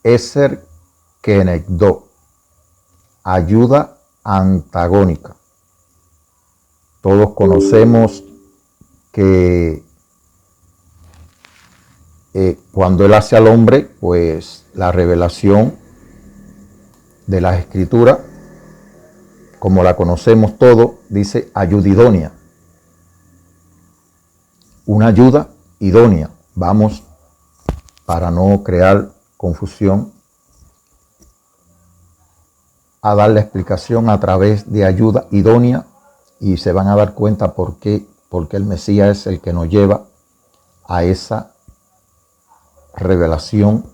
eser kenegdo, ayuda antagónica. Todos conocemos que cuando Él hace al hombre, pues la revelación de las Escrituras, como la conocemos todos, dice ayuda idónea. Una ayuda idónea. Vamos, para no crear confusión, a dar la explicación a través de ayuda idónea y se van a dar cuenta porque el Mesías es el que nos lleva a esa revelación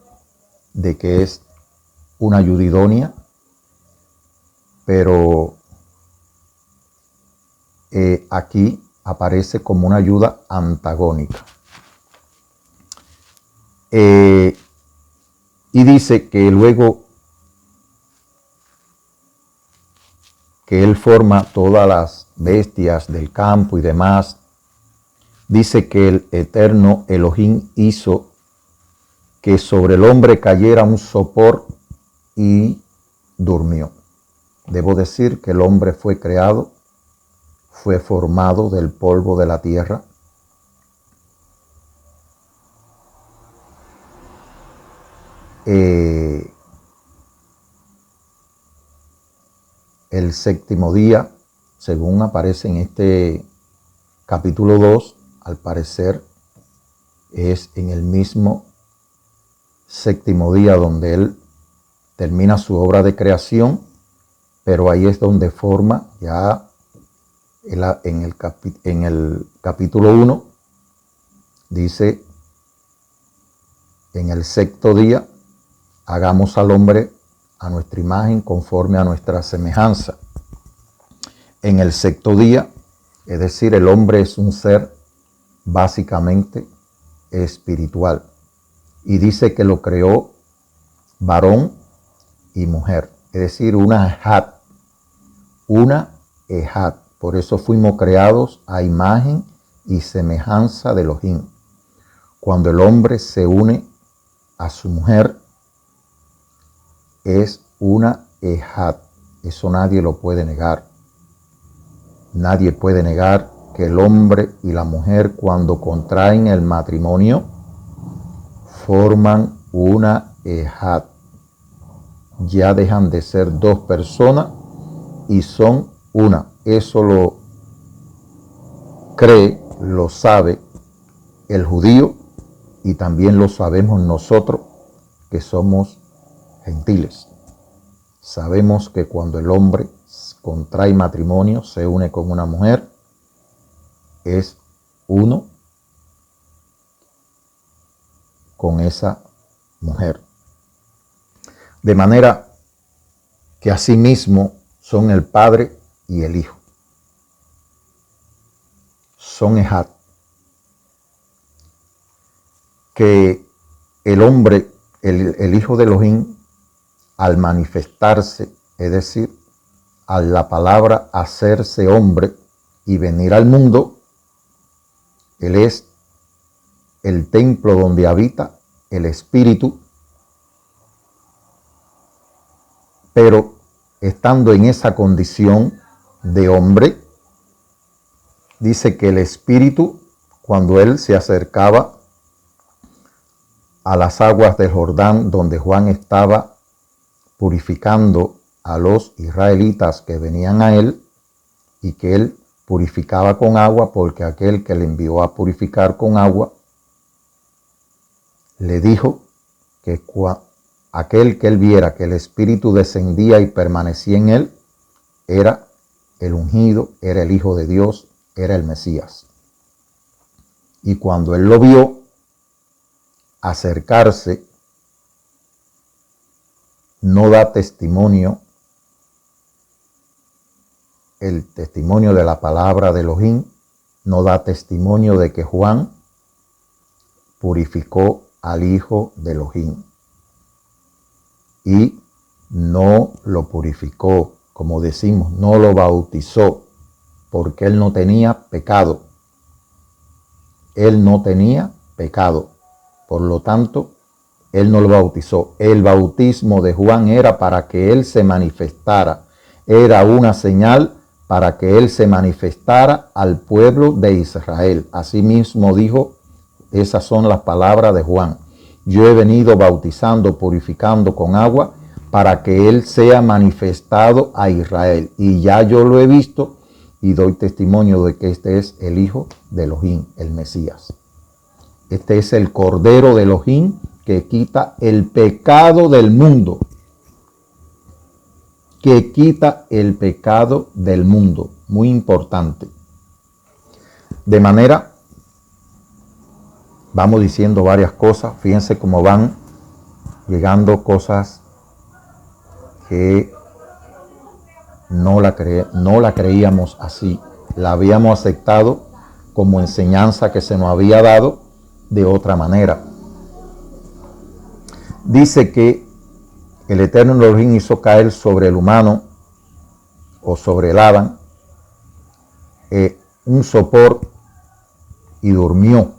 de que es una ayuda idónea, pero aquí aparece como una ayuda antagónica. Y dice que luego que Él forma todas las bestias del campo y demás, dice que el eterno Elohim hizo que sobre el hombre cayera un sopor y durmió. Debo decir que el hombre fue creado, fue formado del polvo de la tierra. El séptimo día, según aparece en este capítulo 2, al parecer es en el mismo séptimo día donde Él termina su obra de creación, pero ahí es donde forma ya en el capítulo 1, dice, en el sexto día, hagamos al hombre a nuestra imagen, conforme a nuestra semejanza. En el sexto día, es decir, el hombre es un ser básicamente espiritual. Y dice que lo creó varón y mujer, es decir, una ejad. Por eso fuimos creados a imagen y semejanza de Elohim. Cuando el hombre se une a su mujer, es una ejad. Eso nadie lo puede negar. Nadie puede negar que el hombre y la mujer, cuando contraen el matrimonio, forman una ejad. Ya dejan de ser dos personas y son una. Eso lo cree, lo sabe el judío y también lo sabemos nosotros que somos gentiles. Sabemos que cuando el hombre contrae matrimonio, se une con una mujer, es uno con esa mujer. De manera que asimismo son el Padre y el Hijo. Son ejad. Que el hombre, el Hijo de Elohim, al manifestarse, es decir, a la palabra hacerse hombre y venir al mundo, Él es el templo donde habita el Espíritu, pero estando en esa condición de hombre, dice que el Espíritu, cuando Él se acercaba a las aguas del Jordán, donde Juan estaba purificando a los israelitas que venían a Él, y que Él purificaba con agua, porque aquel que le envió a purificar con agua, le dijo que aquel que Él viera que el Espíritu descendía y permanecía en Él, era el ungido, era el Hijo de Dios, era el Mesías. Y cuando Él lo vio acercarse, no da testimonio, el testimonio de la palabra de Elohim, no da testimonio de que Juan purificó al Hijo de Elohim. Y no lo purificó, como decimos, no lo bautizó, porque él no tenía pecado. Él no tenía pecado. Por lo tanto, él no lo bautizó. El bautismo de Juan era para que él se manifestara. Era una señal para que él se manifestara al pueblo de Israel. Asimismo dijo, esas son las palabras de Juan. Yo he venido bautizando, purificando con agua, para que él sea manifestado a Israel. Y ya yo lo he visto y doy testimonio de que este es el Hijo de Elohim, el Mesías. Este es el Cordero de Elohim que quita el pecado del mundo. Que quita el pecado del mundo. Muy importante. De manera, vamos diciendo varias cosas. Fíjense cómo van llegando cosas que no la creíamos así. La habíamos aceptado como enseñanza que se nos había dado de otra manera. Dice que el Eterno Elohim hizo caer sobre el humano o sobre el Adán un sopor y durmió.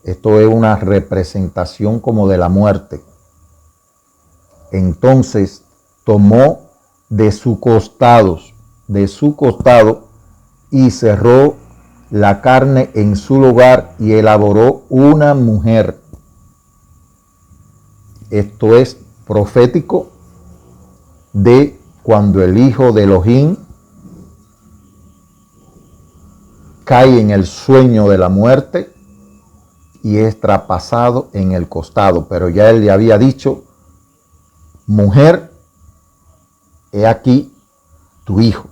Esto es una representación como de la muerte. Entonces tomó de su costado y cerró la carne en su lugar y elaboró una mujer. Esto es profético de cuando el Hijo de Elohim cae en el sueño de la muerte y es traspasado en el costado. Pero ya él le había dicho, mujer, he aquí tu hijo.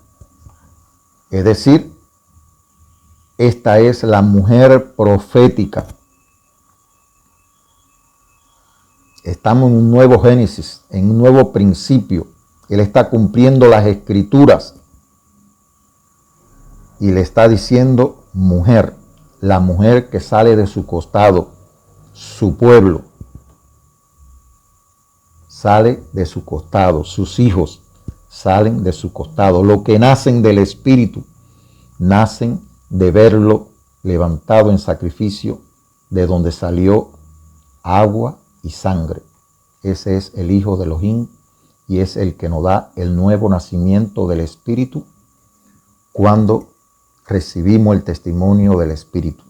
Es decir, esta es la mujer profética. Estamos en un nuevo Génesis, en un nuevo principio. Él está cumpliendo las escrituras y le está diciendo mujer, la mujer que sale de su costado, su pueblo, sale de su costado, sus hijos salen de su costado. Lo que nacen del Espíritu, nacen de verlo levantado en sacrificio, de donde salió agua y sangre. Ese es el Hijo de Elohim y es el que nos da el nuevo nacimiento del Espíritu cuando recibimos el testimonio del Espíritu.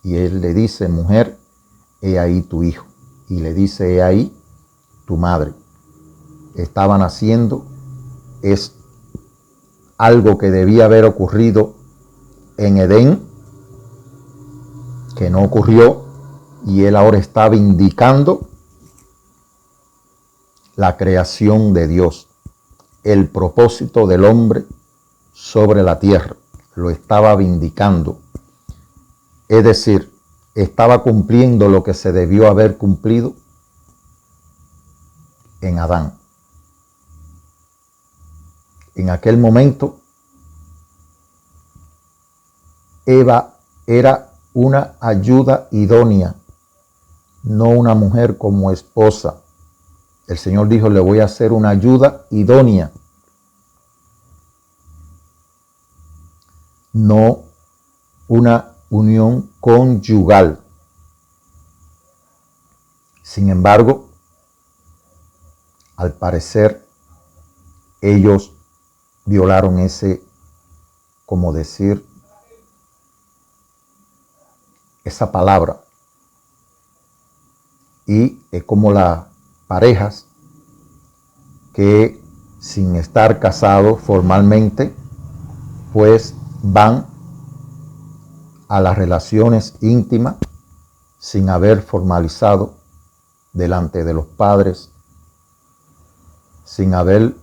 Y Él le dice, mujer, he ahí tu hijo. Y le dice, he ahí tu madre. Estaba naciendo, es algo que debía haber ocurrido en Edén, que no ocurrió, y Él ahora está vindicando la creación de Dios, el propósito del hombre sobre la tierra, lo estaba vindicando. Es decir, estaba cumpliendo lo que se debió haber cumplido en Adán. En aquel momento, Eva era una ayuda idónea, no una mujer como esposa. El Señor dijo, le voy a hacer una ayuda idónea, no una unión conyugal. Sin embargo, al parecer, ellos violaron ese, como decir, esa palabra. Y es como las parejas que sin estar casados formalmente, pues van a las relaciones íntimas sin haber formalizado delante de los padres, sin haber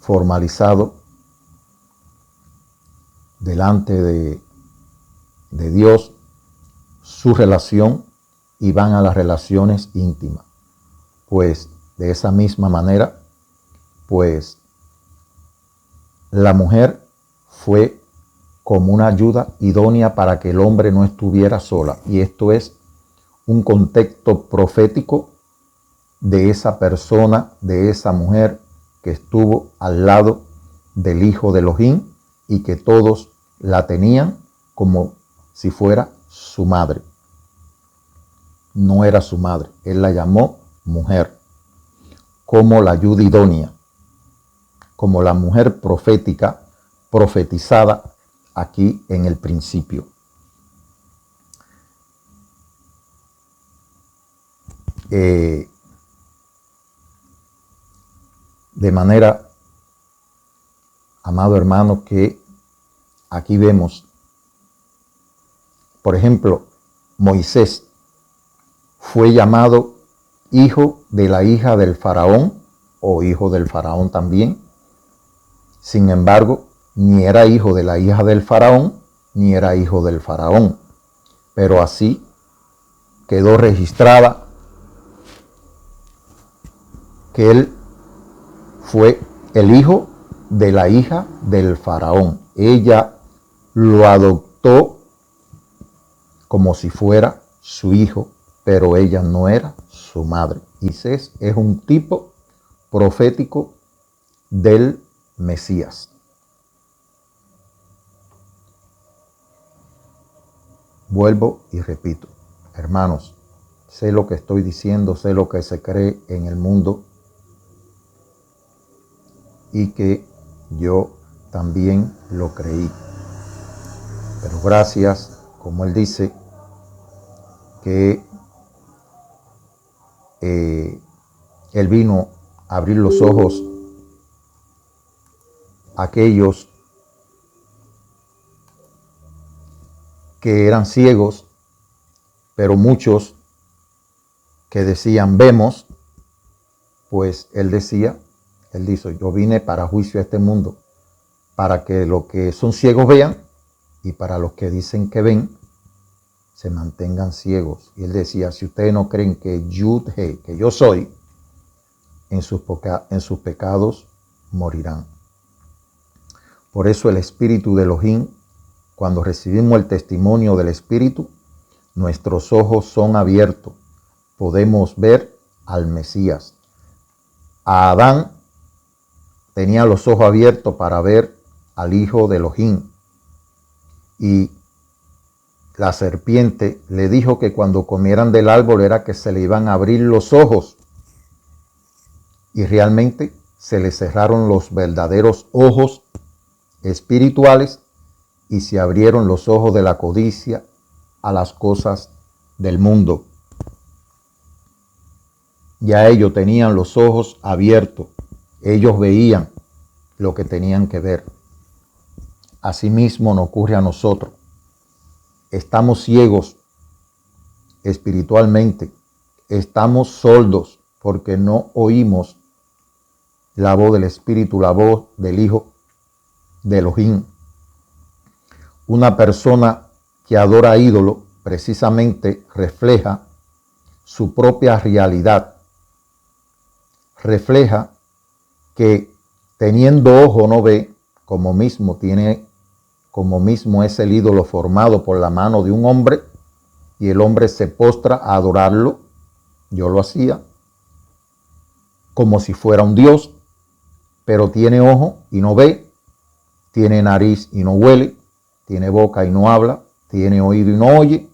formalizado delante de Dios su relación, y van a las relaciones íntimas. Pues de esa misma manera, pues la mujer fue como una ayuda idónea para que el hombre no estuviera sola. Y esto es un contexto profético de esa persona, de esa mujer que estuvo al lado del hijo de Elohim y que todos la tenían como si fuera su madre. No era su madre, él la llamó mujer, como la ayuda idónea, como la mujer profética, profetizada aquí en el principio. De manera, amado hermano, que aquí vemos, por ejemplo, Moisés fue llamado hijo de la hija del faraón, o hijo del faraón también. Sin embargo, ni era hijo de la hija del faraón, ni era hijo del faraón. Pero así quedó registrada que él fue el hijo de la hija del faraón. Ella lo adoptó como si fuera su hijo, pero ella no era su madre. Moisés es un tipo profético del Mesías. Vuelvo y repito, hermanos, sé lo que estoy diciendo, sé lo que se cree en el mundo y que yo también lo creí. Pero gracias, como él dice, que él vino a abrir los ojos a aquellos que eran ciegos, pero muchos que decían vemos, pues él dice, yo vine para juicio a este mundo, para que los que son ciegos vean y para los que dicen que ven se mantengan ciegos. Y él decía, si ustedes no creen que Yud-He, que yo soy, en sus pecados morirán. Por eso el Espíritu de Elohim, cuando recibimos el testimonio del Espíritu, nuestros ojos son abiertos. Podemos ver al Mesías. A Adán tenía los ojos abiertos para ver al Hijo de Elohim. Y la serpiente le dijo que cuando comieran del árbol era que se le iban a abrir los ojos. y realmente se le cerraron los verdaderos ojos espirituales y se abrieron los ojos de la codicia a las cosas del mundo. Ya ellos tenían los ojos abiertos, ellos veían lo que tenían que ver. Asimismo nos ocurre a nosotros. Estamos ciegos espiritualmente, estamos sordos porque no oímos la voz del Espíritu, la voz del Hijo de Elohim. Una persona que adora ídolo precisamente refleja su propia realidad, refleja que teniendo ojo no ve, como mismo es el ídolo formado por la mano de un hombre, y el hombre se postra a adorarlo. Yo lo hacía como si fuera un dios, pero tiene ojo y no ve, tiene nariz y no huele, tiene boca y no habla, tiene oído y no oye,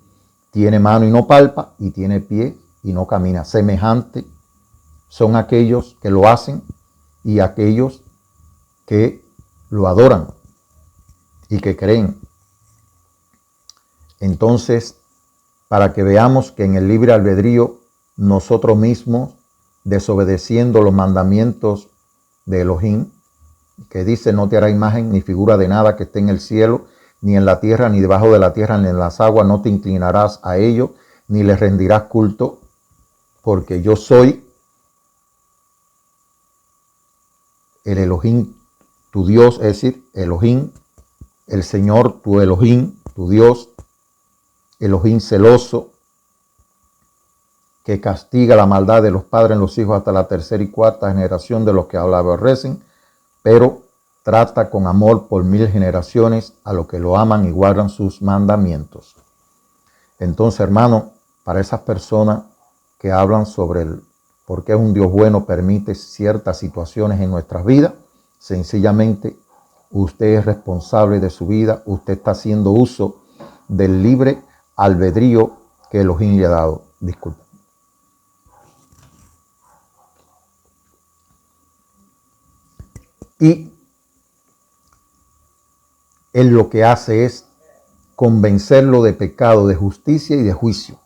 tiene mano y no palpa, y tiene pie y no camina. Semejante son aquellos que lo hacen y aquellos que lo adoran y que creen. Entonces, para que veamos que en el libre albedrío nosotros mismos, desobedeciendo los mandamientos de Elohim, que dice: no te hará imagen ni figura de nada que esté en el cielo, ni en la tierra, ni debajo de la tierra, ni en las aguas, no te inclinarás a ello, ni les rendirás culto, porque yo soy el Elohim, tu Dios, es decir, Elohim, el Señor, tu Elohim, tu Dios, Elohim celoso, que castiga la maldad de los padres en los hijos hasta la tercera y cuarta generación de los que aborrecen, pero trata con amor por 1000 generaciones a los que lo aman y guardan sus mandamientos. Entonces, hermano, para esas personas que hablan sobre el por qué un Dios bueno permite ciertas situaciones en nuestras vidas, sencillamente usted es responsable de su vida, usted está haciendo uso del libre albedrío que Elohim le ha dado. Disculpa. Y él lo que hace es convencerlo de pecado, de justicia y de juicio.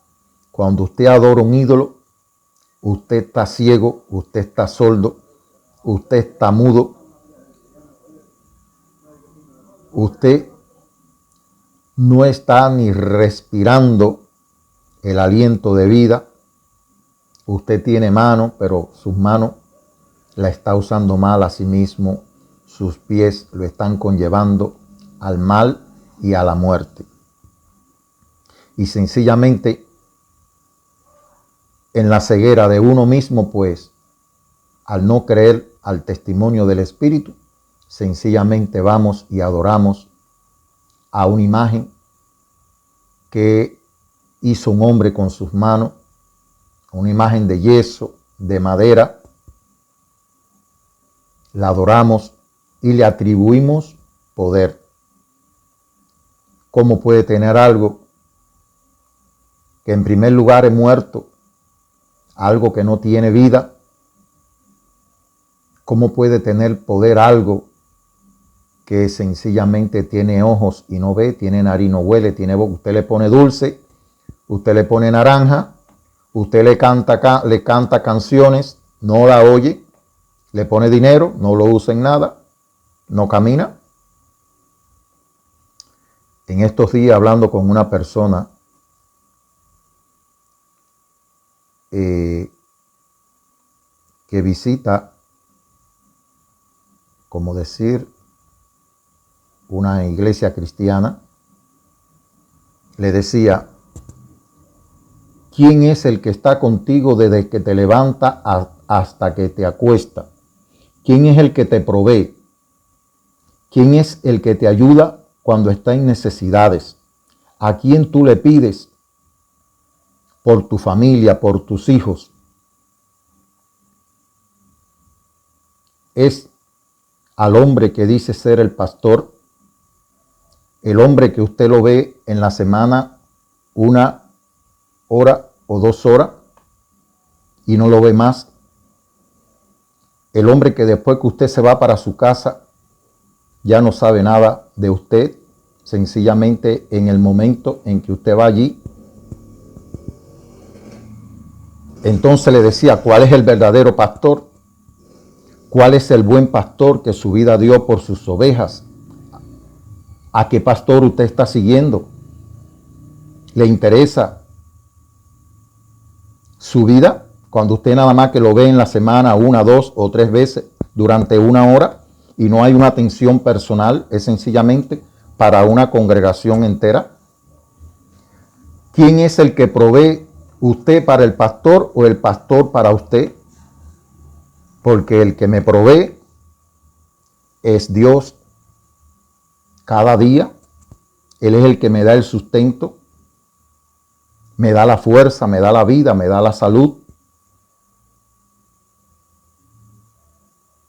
Cuando usted adora un ídolo, usted está ciego, usted está sordo, usted está mudo, usted no está ni respirando el aliento de vida. Usted tiene mano, pero sus manos la está usando mal a sí mismo. Sus pies lo están conllevando al mal y a la muerte. Y sencillamente, en la ceguera de uno mismo, pues, al no creer al testimonio del Espíritu, sencillamente vamos y adoramos a una imagen que hizo un hombre con sus manos, una imagen de yeso, de madera. La adoramos y le atribuimos poder. ¿Cómo puede tener algo que en primer lugar es muerto, algo que no tiene vida? ¿Cómo puede tener poder algo que sencillamente tiene ojos y no ve, tiene nariz y no huele, tiene boca? Usted le pone dulce, usted le pone naranja, usted le canta canciones, no la oye, le pone dinero, no lo usa en nada, no camina. En estos días, hablando con una persona que visita, como decir, una iglesia cristiana, le decía: ¿quién es el que está contigo desde que te levanta hasta que te acuesta? ¿Quién es el que te provee? ¿Quién es el que te ayuda cuando está en necesidades? ¿A quién tú le pides por tu familia, por tus hijos? Es al hombre que dice ser el pastor, el hombre que usted lo ve en la semana 1 hora o 2 horas y no lo ve más. El hombre que después que usted se va para su casa ya no sabe nada de usted, sencillamente en el momento en que usted va allí. Entonces le decía, ¿cuál es el verdadero pastor? ¿Cuál es el buen pastor que su vida dio por sus ovejas? ¿A qué pastor usted está siguiendo? ¿Le interesa su vida? Cuando usted nada más que lo ve en la semana 1, 2 o 3 veces durante 1 hora y no hay una atención personal, es sencillamente para una congregación entera. ¿Quién es el que provee, usted para el pastor o el pastor para usted? Porque el que me provee es Dios. Cada día Él es el que me da el sustento, me da la fuerza, me da la vida, me da la salud.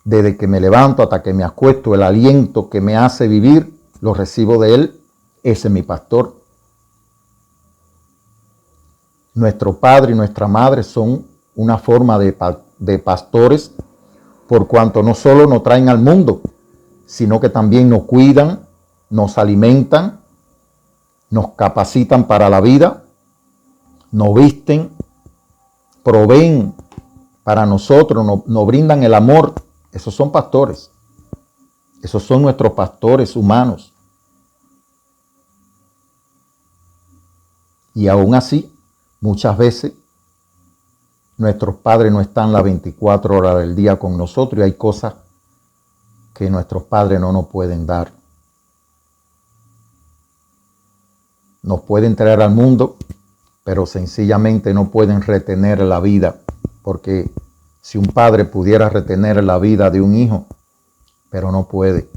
Desde que me levanto hasta que me acuesto, el aliento que me hace vivir, lo recibo de Él. Ese es mi pastor. Nuestro padre y nuestra madre son una forma de pastores, por cuanto no solo nos traen al mundo, sino que también nos cuidan, nos alimentan, nos capacitan para la vida, nos visten, proveen para nosotros, nos brindan el amor. Esos son pastores. Esos son nuestros pastores humanos. Y aún así, muchas veces, nuestros padres no están las 24 horas del día con nosotros y hay cosas que nuestros padres no nos pueden dar. Nos pueden traer al mundo, pero sencillamente no pueden retener la vida, porque si un padre pudiera retener la vida de un hijo, pero no puede,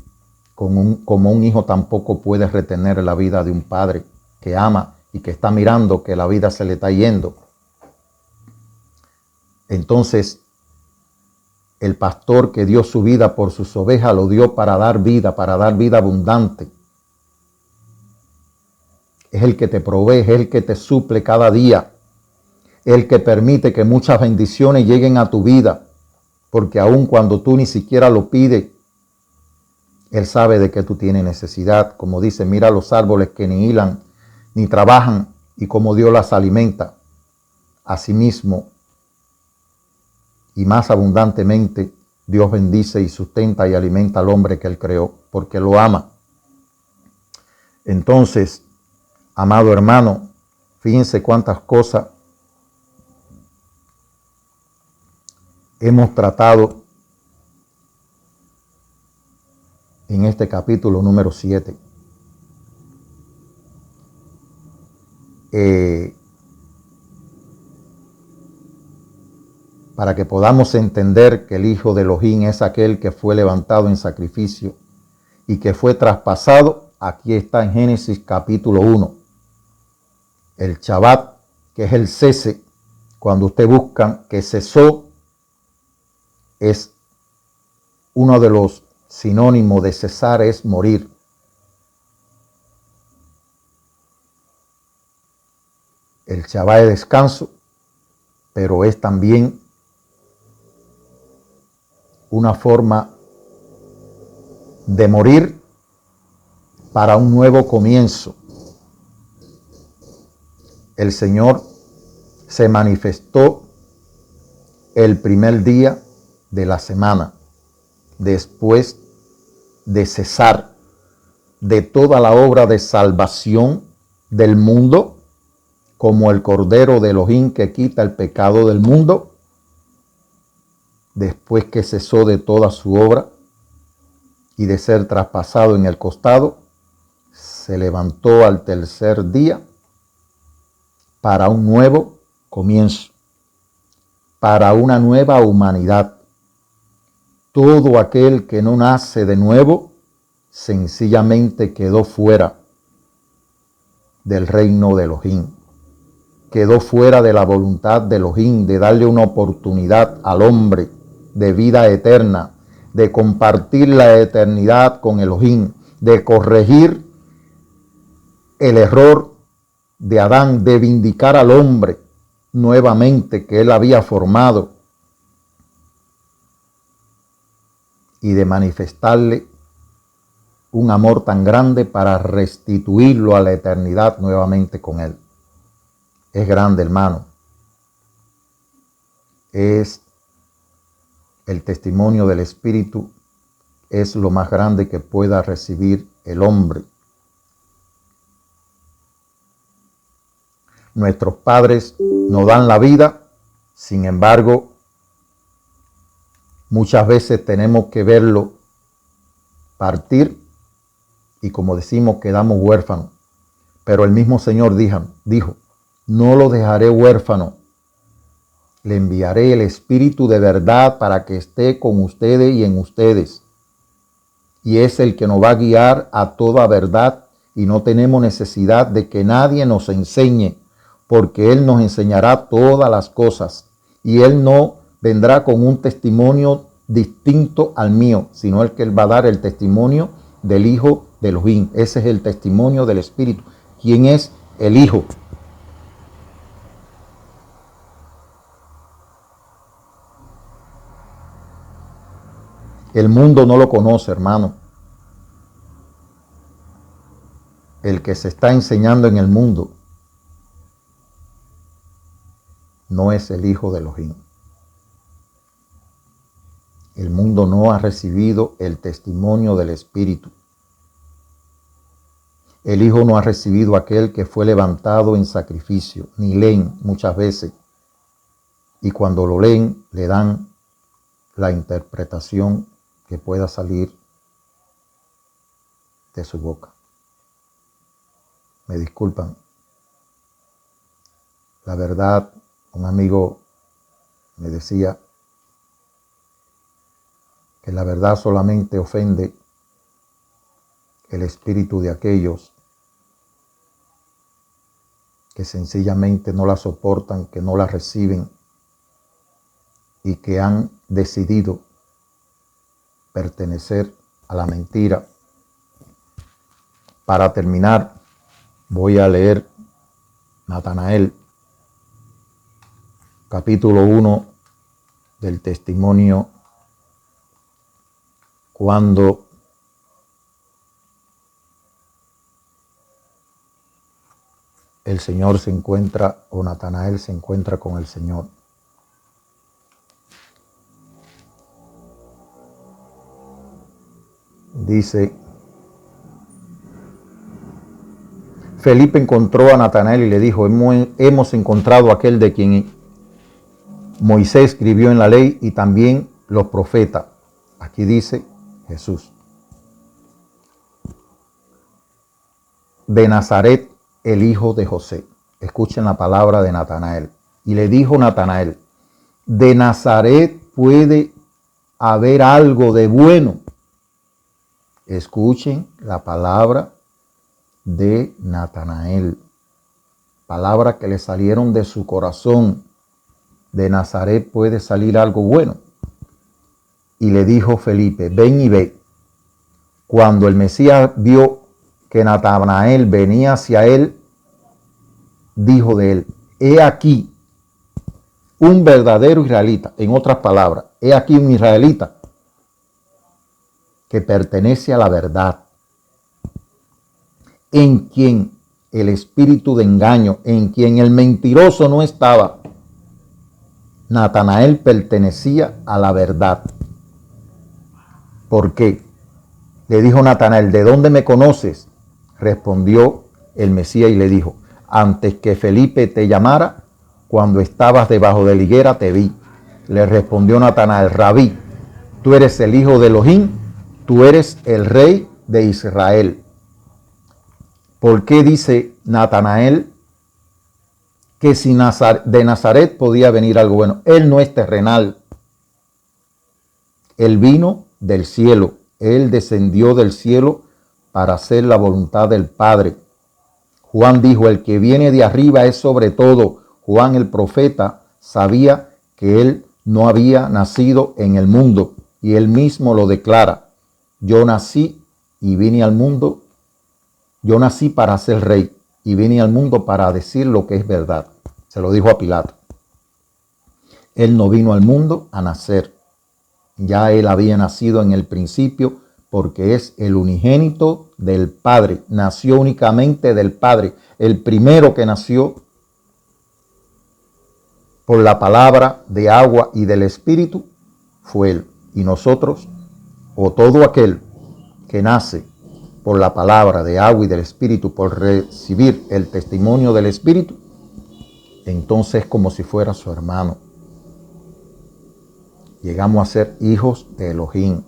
como un hijo tampoco puede retener la vida de un padre que ama y que está mirando que la vida se le está yendo. Entonces, el pastor que dio su vida por sus ovejas lo dio para dar vida abundante. Es el que te provee, es el que te suple cada día. El que permite que muchas bendiciones lleguen a tu vida, porque aun cuando tú ni siquiera lo pides, Él sabe de que tú tienes necesidad. Como dice, mira los árboles que ni hilan ni trabajan y como Dios las alimenta. Asimismo, y más abundantemente, Dios bendice y sustenta y alimenta al hombre que Él creó, porque lo ama. Entonces, amado hermano, fíjense cuántas cosas hemos tratado en este capítulo número 7. Para que podamos entender que el Hijo de Elohim es aquel que fue levantado en sacrificio y que fue traspasado, aquí está en Génesis capítulo 1. El Shabbat, que es el cese, cuando usted busca que cesó, es uno de los sinónimos de cesar, es morir. El Shabbat es descanso, pero es también una forma de morir para un nuevo comienzo. El Señor se manifestó el primer día de la semana, después de cesar de toda la obra de salvación del mundo, como el Cordero de Elohim que quita el pecado del mundo. Después que cesó de toda su obra y de ser traspasado en el costado, se levantó al tercer día para un nuevo comienzo, para una nueva humanidad. Todo aquel que no nace de nuevo, sencillamente quedó fuera del reino de Elohim. Quedó fuera de la voluntad de Elohim, de darle una oportunidad al hombre de vida eterna, de compartir la eternidad con Elohim, de corregir el error de Adán, de vindicar al hombre nuevamente que él había formado. y de manifestarle un amor tan grande para restituirlo a la eternidad nuevamente con Él. Es grande, hermano. Es el testimonio del Espíritu, es lo más grande que pueda recibir el hombre. Nuestros padres nos dan la vida, sin embargo, muchas veces tenemos que verlo partir y, como decimos, quedamos huérfanos. Pero el mismo Señor dijo, no lo dejaré huérfano, le enviaré el Espíritu de verdad para que esté con ustedes y en ustedes. Y es el que nos va a guiar a toda verdad y no tenemos necesidad de que nadie nos enseñe, porque Él nos enseñará todas las cosas. Y Él no vendrá con un testimonio distinto al mío, sino el que Él va a dar el testimonio del Hijo de Elohim. Ese es el testimonio del Espíritu. ¿Quién es el Hijo? El mundo no lo conoce, hermano. El que se está enseñando en el mundo no es el Hijo de Elohim. El mundo no ha recibido el testimonio del Espíritu. El Hijo no ha recibido aquel que fue levantado en sacrificio, ni leen muchas veces. Y cuando lo leen, le dan la interpretación que pueda salir de su boca. Me disculpan. La verdad, un amigo me decía que la verdad solamente ofende el espíritu de aquellos que sencillamente no la soportan, que no la reciben y que han decidido pertenecer a la mentira. Para terminar, voy a leer Natanael, capítulo 1 del testimonio, cuando el Señor se encuentra, o Natanael se encuentra con el Señor. Dice, Felipe encontró a Natanael y le dijo, hemos encontrado a aquel de quien Moisés escribió en la ley y también los profetas. Aquí dice Jesús. De Nazaret, el hijo de José. Escuchen la palabra de Natanael. Y le dijo Natanael, de Nazaret puede haber algo de bueno. Escuchen la palabra de Natanael. Palabras que le salieron de su corazón. De Nazaret puede salir algo bueno. Y le dijo Felipe, ven y ve. Cuando el Mesías vio que Natanael venía hacia él, dijo de él, he aquí un verdadero israelita. En otras palabras, he aquí un israelita que pertenece a la verdad, en quien el espíritu de engaño, en quien el mentiroso no estaba. Natanael pertenecía a la verdad. ¿Por qué? Le dijo Natanael, ¿de dónde me conoces? Respondió el Mesías y le dijo, antes que Felipe te llamara, cuando estabas debajo de la higuera te vi. Le respondió Natanael, Rabí, tú eres el hijo de Elohim, tú eres el rey de Israel. ¿Por qué dice Natanael que si de Nazaret podía venir algo bueno? Él no es terrenal. Él vino del cielo. Él descendió del cielo para hacer la voluntad del Padre. Juan dijo, el que viene de arriba es sobre todo. Juan el profeta sabía que él no había nacido en el mundo y él mismo lo declara. Yo nací y vine al mundo. Yo nací para ser rey y vine al mundo para decir lo que es verdad. Se lo dijo a Pilato. Él no vino al mundo a nacer, Ya él había nacido en el principio porque es el unigénito del Padre. Nació únicamente del Padre. El primero que nació por la palabra de agua y del Espíritu fue él. Y nosotros, o todo aquel que nace por la palabra de agua y del Espíritu, por recibir el testimonio del Espíritu, entonces como si fuera su hermano. Llegamos a ser hijos de Elohim,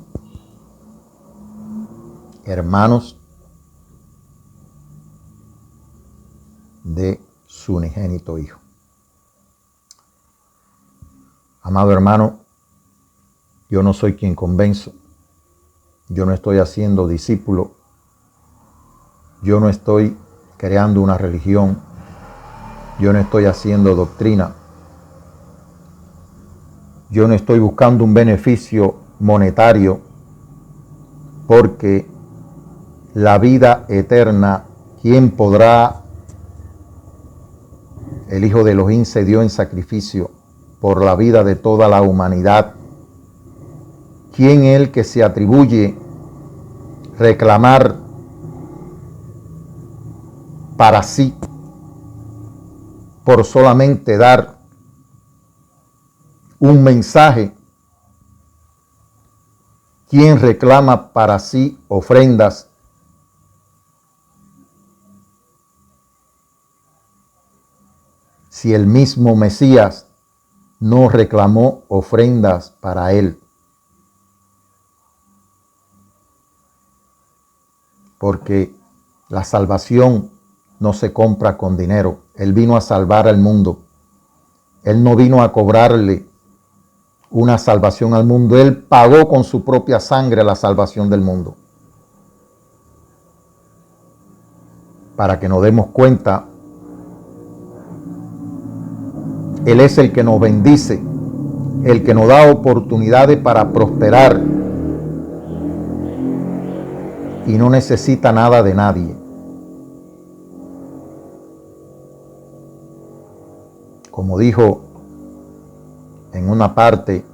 hermanos de su unigénito Hijo. Amado hermano, yo no soy quien convenzo. Yo no estoy haciendo discípulo. Yo no estoy creando una religión. Yo no estoy haciendo doctrina. Yo no estoy buscando un beneficio monetario, porque la vida eterna, ¿quién podrá? El Hijo de Elohim se dio en sacrificio por la vida de toda la humanidad. ¿Quién es el que se atribuye reclamar para sí por solamente dar un mensaje? ¿Quién reclama para sí ofrendas? Si el mismo Mesías no reclamó ofrendas para él. Porque la salvación no se compra con dinero. Él vino a salvar al mundo. Él no vino a cobrarle una salvación al mundo. Él pagó con su propia sangre la salvación del mundo. Para que nos demos cuenta, Él es el que nos bendice, el que nos da oportunidades para prosperar y no necesita nada de nadie. Como dijo en una parte,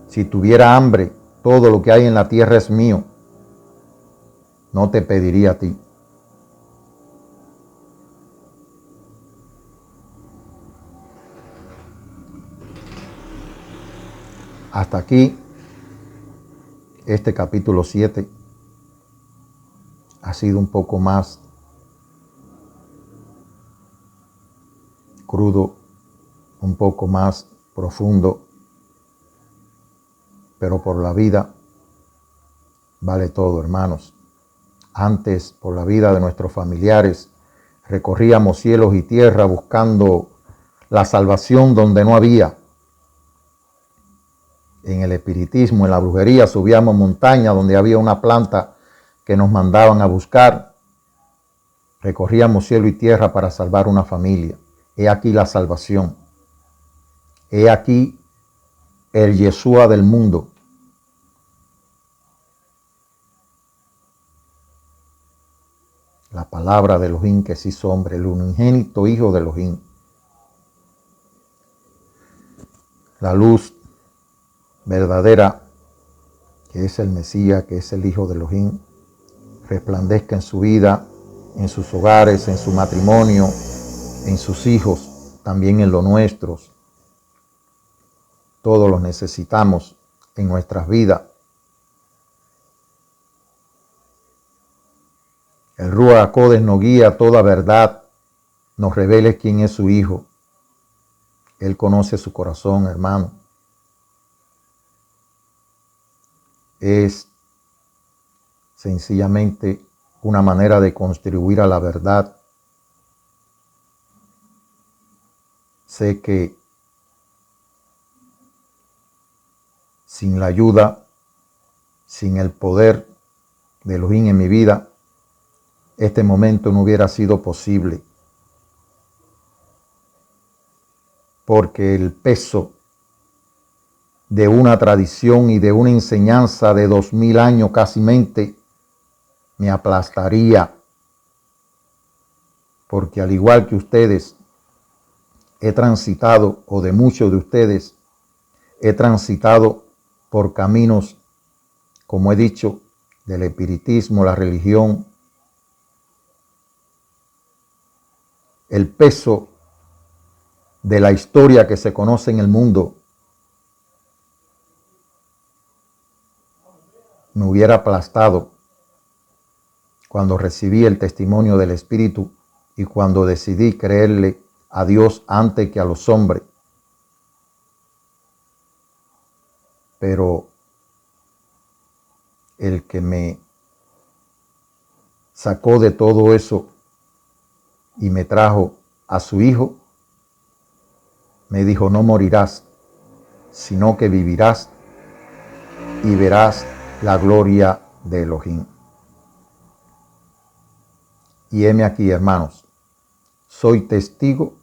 si tuviera hambre, todo lo que hay en la tierra es mío, no te pediría a ti. Hasta aquí, este capítulo 7 ha sido un poco más crudo, un poco más profundo, pero por la vida vale todo, hermanos. Antes, por la vida de nuestros familiares, recorríamos cielos y tierra buscando la salvación donde no había. En el espiritismo, en la brujería, subíamos montañas donde había una planta que nos mandaban a buscar. Recorríamos cielo y tierra para salvar una familia. He aquí la salvación. He aquí el Yeshua del mundo. La palabra de Elohim que se hizo hombre, el unigénito Hijo de Elohim. La luz verdadera, que es el Mesías, que es el Hijo de Elohim, resplandezca en su vida, en sus hogares, en su matrimonio, en sus hijos, también en los nuestros. Todos los necesitamos en nuestras vidas. El Ruach HaKodesh nos guía a toda verdad, nos revela quién es su Hijo. Él conoce su corazón, hermano. Es sencillamente una manera de contribuir a la verdad. Sé que sin la ayuda, sin el poder de Elohim en mi vida, este momento no hubiera sido posible. Porque el peso de una tradición y de una enseñanza de 2000 años casi mente me aplastaría. Porque al igual que ustedes, he transitado, o de muchos de ustedes, he transitado por caminos, como he dicho, del espiritismo, la religión, el peso de la historia que se conoce en el mundo me hubiera aplastado cuando recibí el testimonio del Espíritu y cuando decidí creerle a Dios antes que a los hombres. Pero el que me sacó de todo eso y me trajo a su Hijo, me dijo: no morirás, sino que vivirás y verás la gloria de Elohim. Y heme aquí, hermanos, soy testigo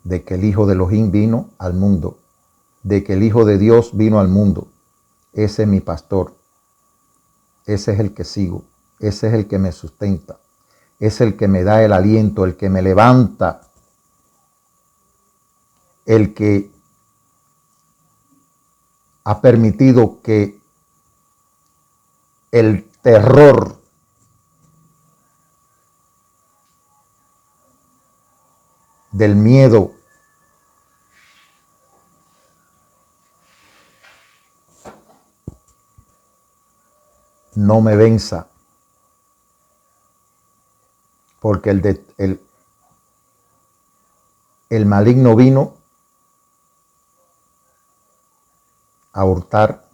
de que el Hijo de Elohim vino al mundo, de que el Hijo de Dios vino al mundo. Ese es mi pastor, ese es el que sigo, ese es el que me sustenta, es el que me da el aliento, el que me levanta, el que ha permitido que el terror del miedo no me venza, porque el maligno vino a hurtar,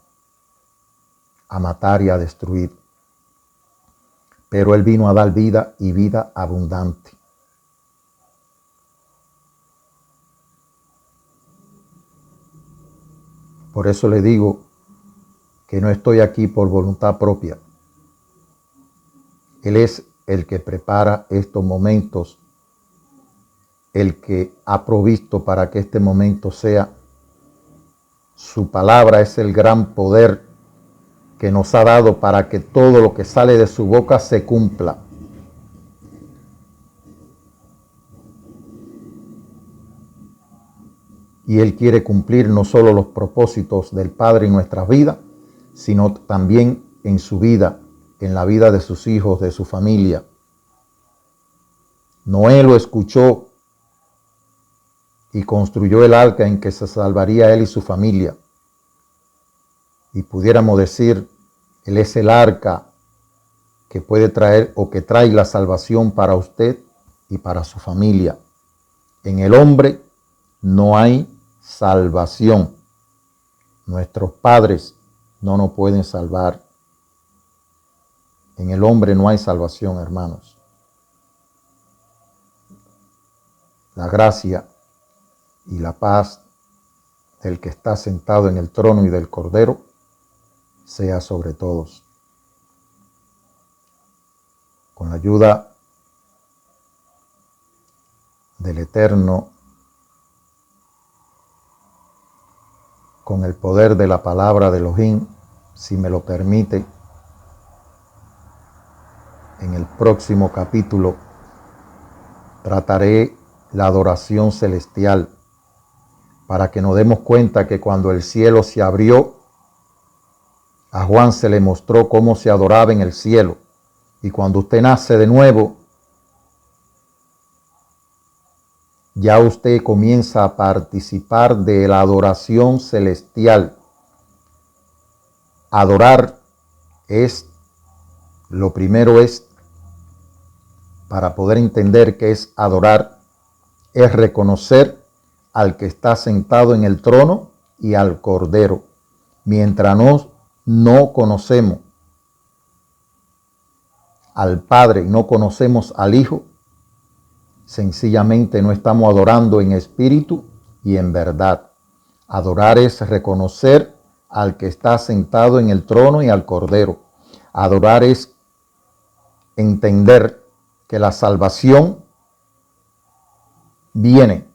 a matar y a destruir, pero Él vino a dar vida y vida abundante. Por eso le digo que no estoy aquí por voluntad propia. Él es el que prepara estos momentos, el que ha provisto para que este momento sea. Su palabra es el gran poder que nos ha dado para que todo lo que sale de su boca se cumpla. Y Él quiere cumplir no solo los propósitos del Padre en nuestras vidas, sino también en su vida, en la vida de sus hijos, de su familia. Noé lo escuchó y construyó el arca en que se salvaría él y su familia. Y pudiéramos decir, Él es el arca que puede traer o que trae la salvación para usted y para su familia. En el hombre no hay salvación. Nuestros padres no nos pueden salvar. En el hombre no hay salvación, hermanos. La gracia y la paz del que está sentado en el trono y del Cordero sea sobre todos. Con la ayuda del Eterno, con el poder de la palabra de Elohim, si me lo permite, en el próximo capítulo trataré la adoración celestial para que nos demos cuenta que cuando el cielo se abrió, a Juan se le mostró cómo se adoraba en el cielo. Y cuando usted nace de nuevo, ya usted comienza a participar de la adoración celestial. Adorar es, lo primero es, para poder entender qué es adorar, es reconocer al que está sentado en el trono y al Cordero. Mientras no conocemos al Padre, no conocemos al Hijo, sencillamente no estamos adorando en espíritu y en verdad. Adorar es reconocer al que está sentado en el trono y al Cordero. Adorar es entender que la salvación viene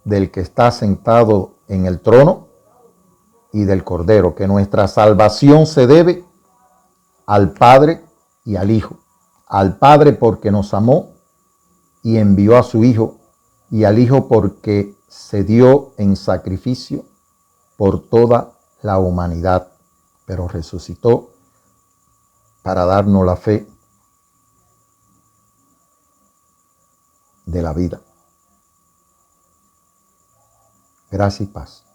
del que está sentado en el trono y del Cordero, que nuestra salvación se debe al Padre y al Hijo. Al Padre porque nos amó y envió a su Hijo, y al Hijo porque se dio en sacrificio por toda la humanidad, pero resucitó para darnos la fe de la vida. Gracia y paz.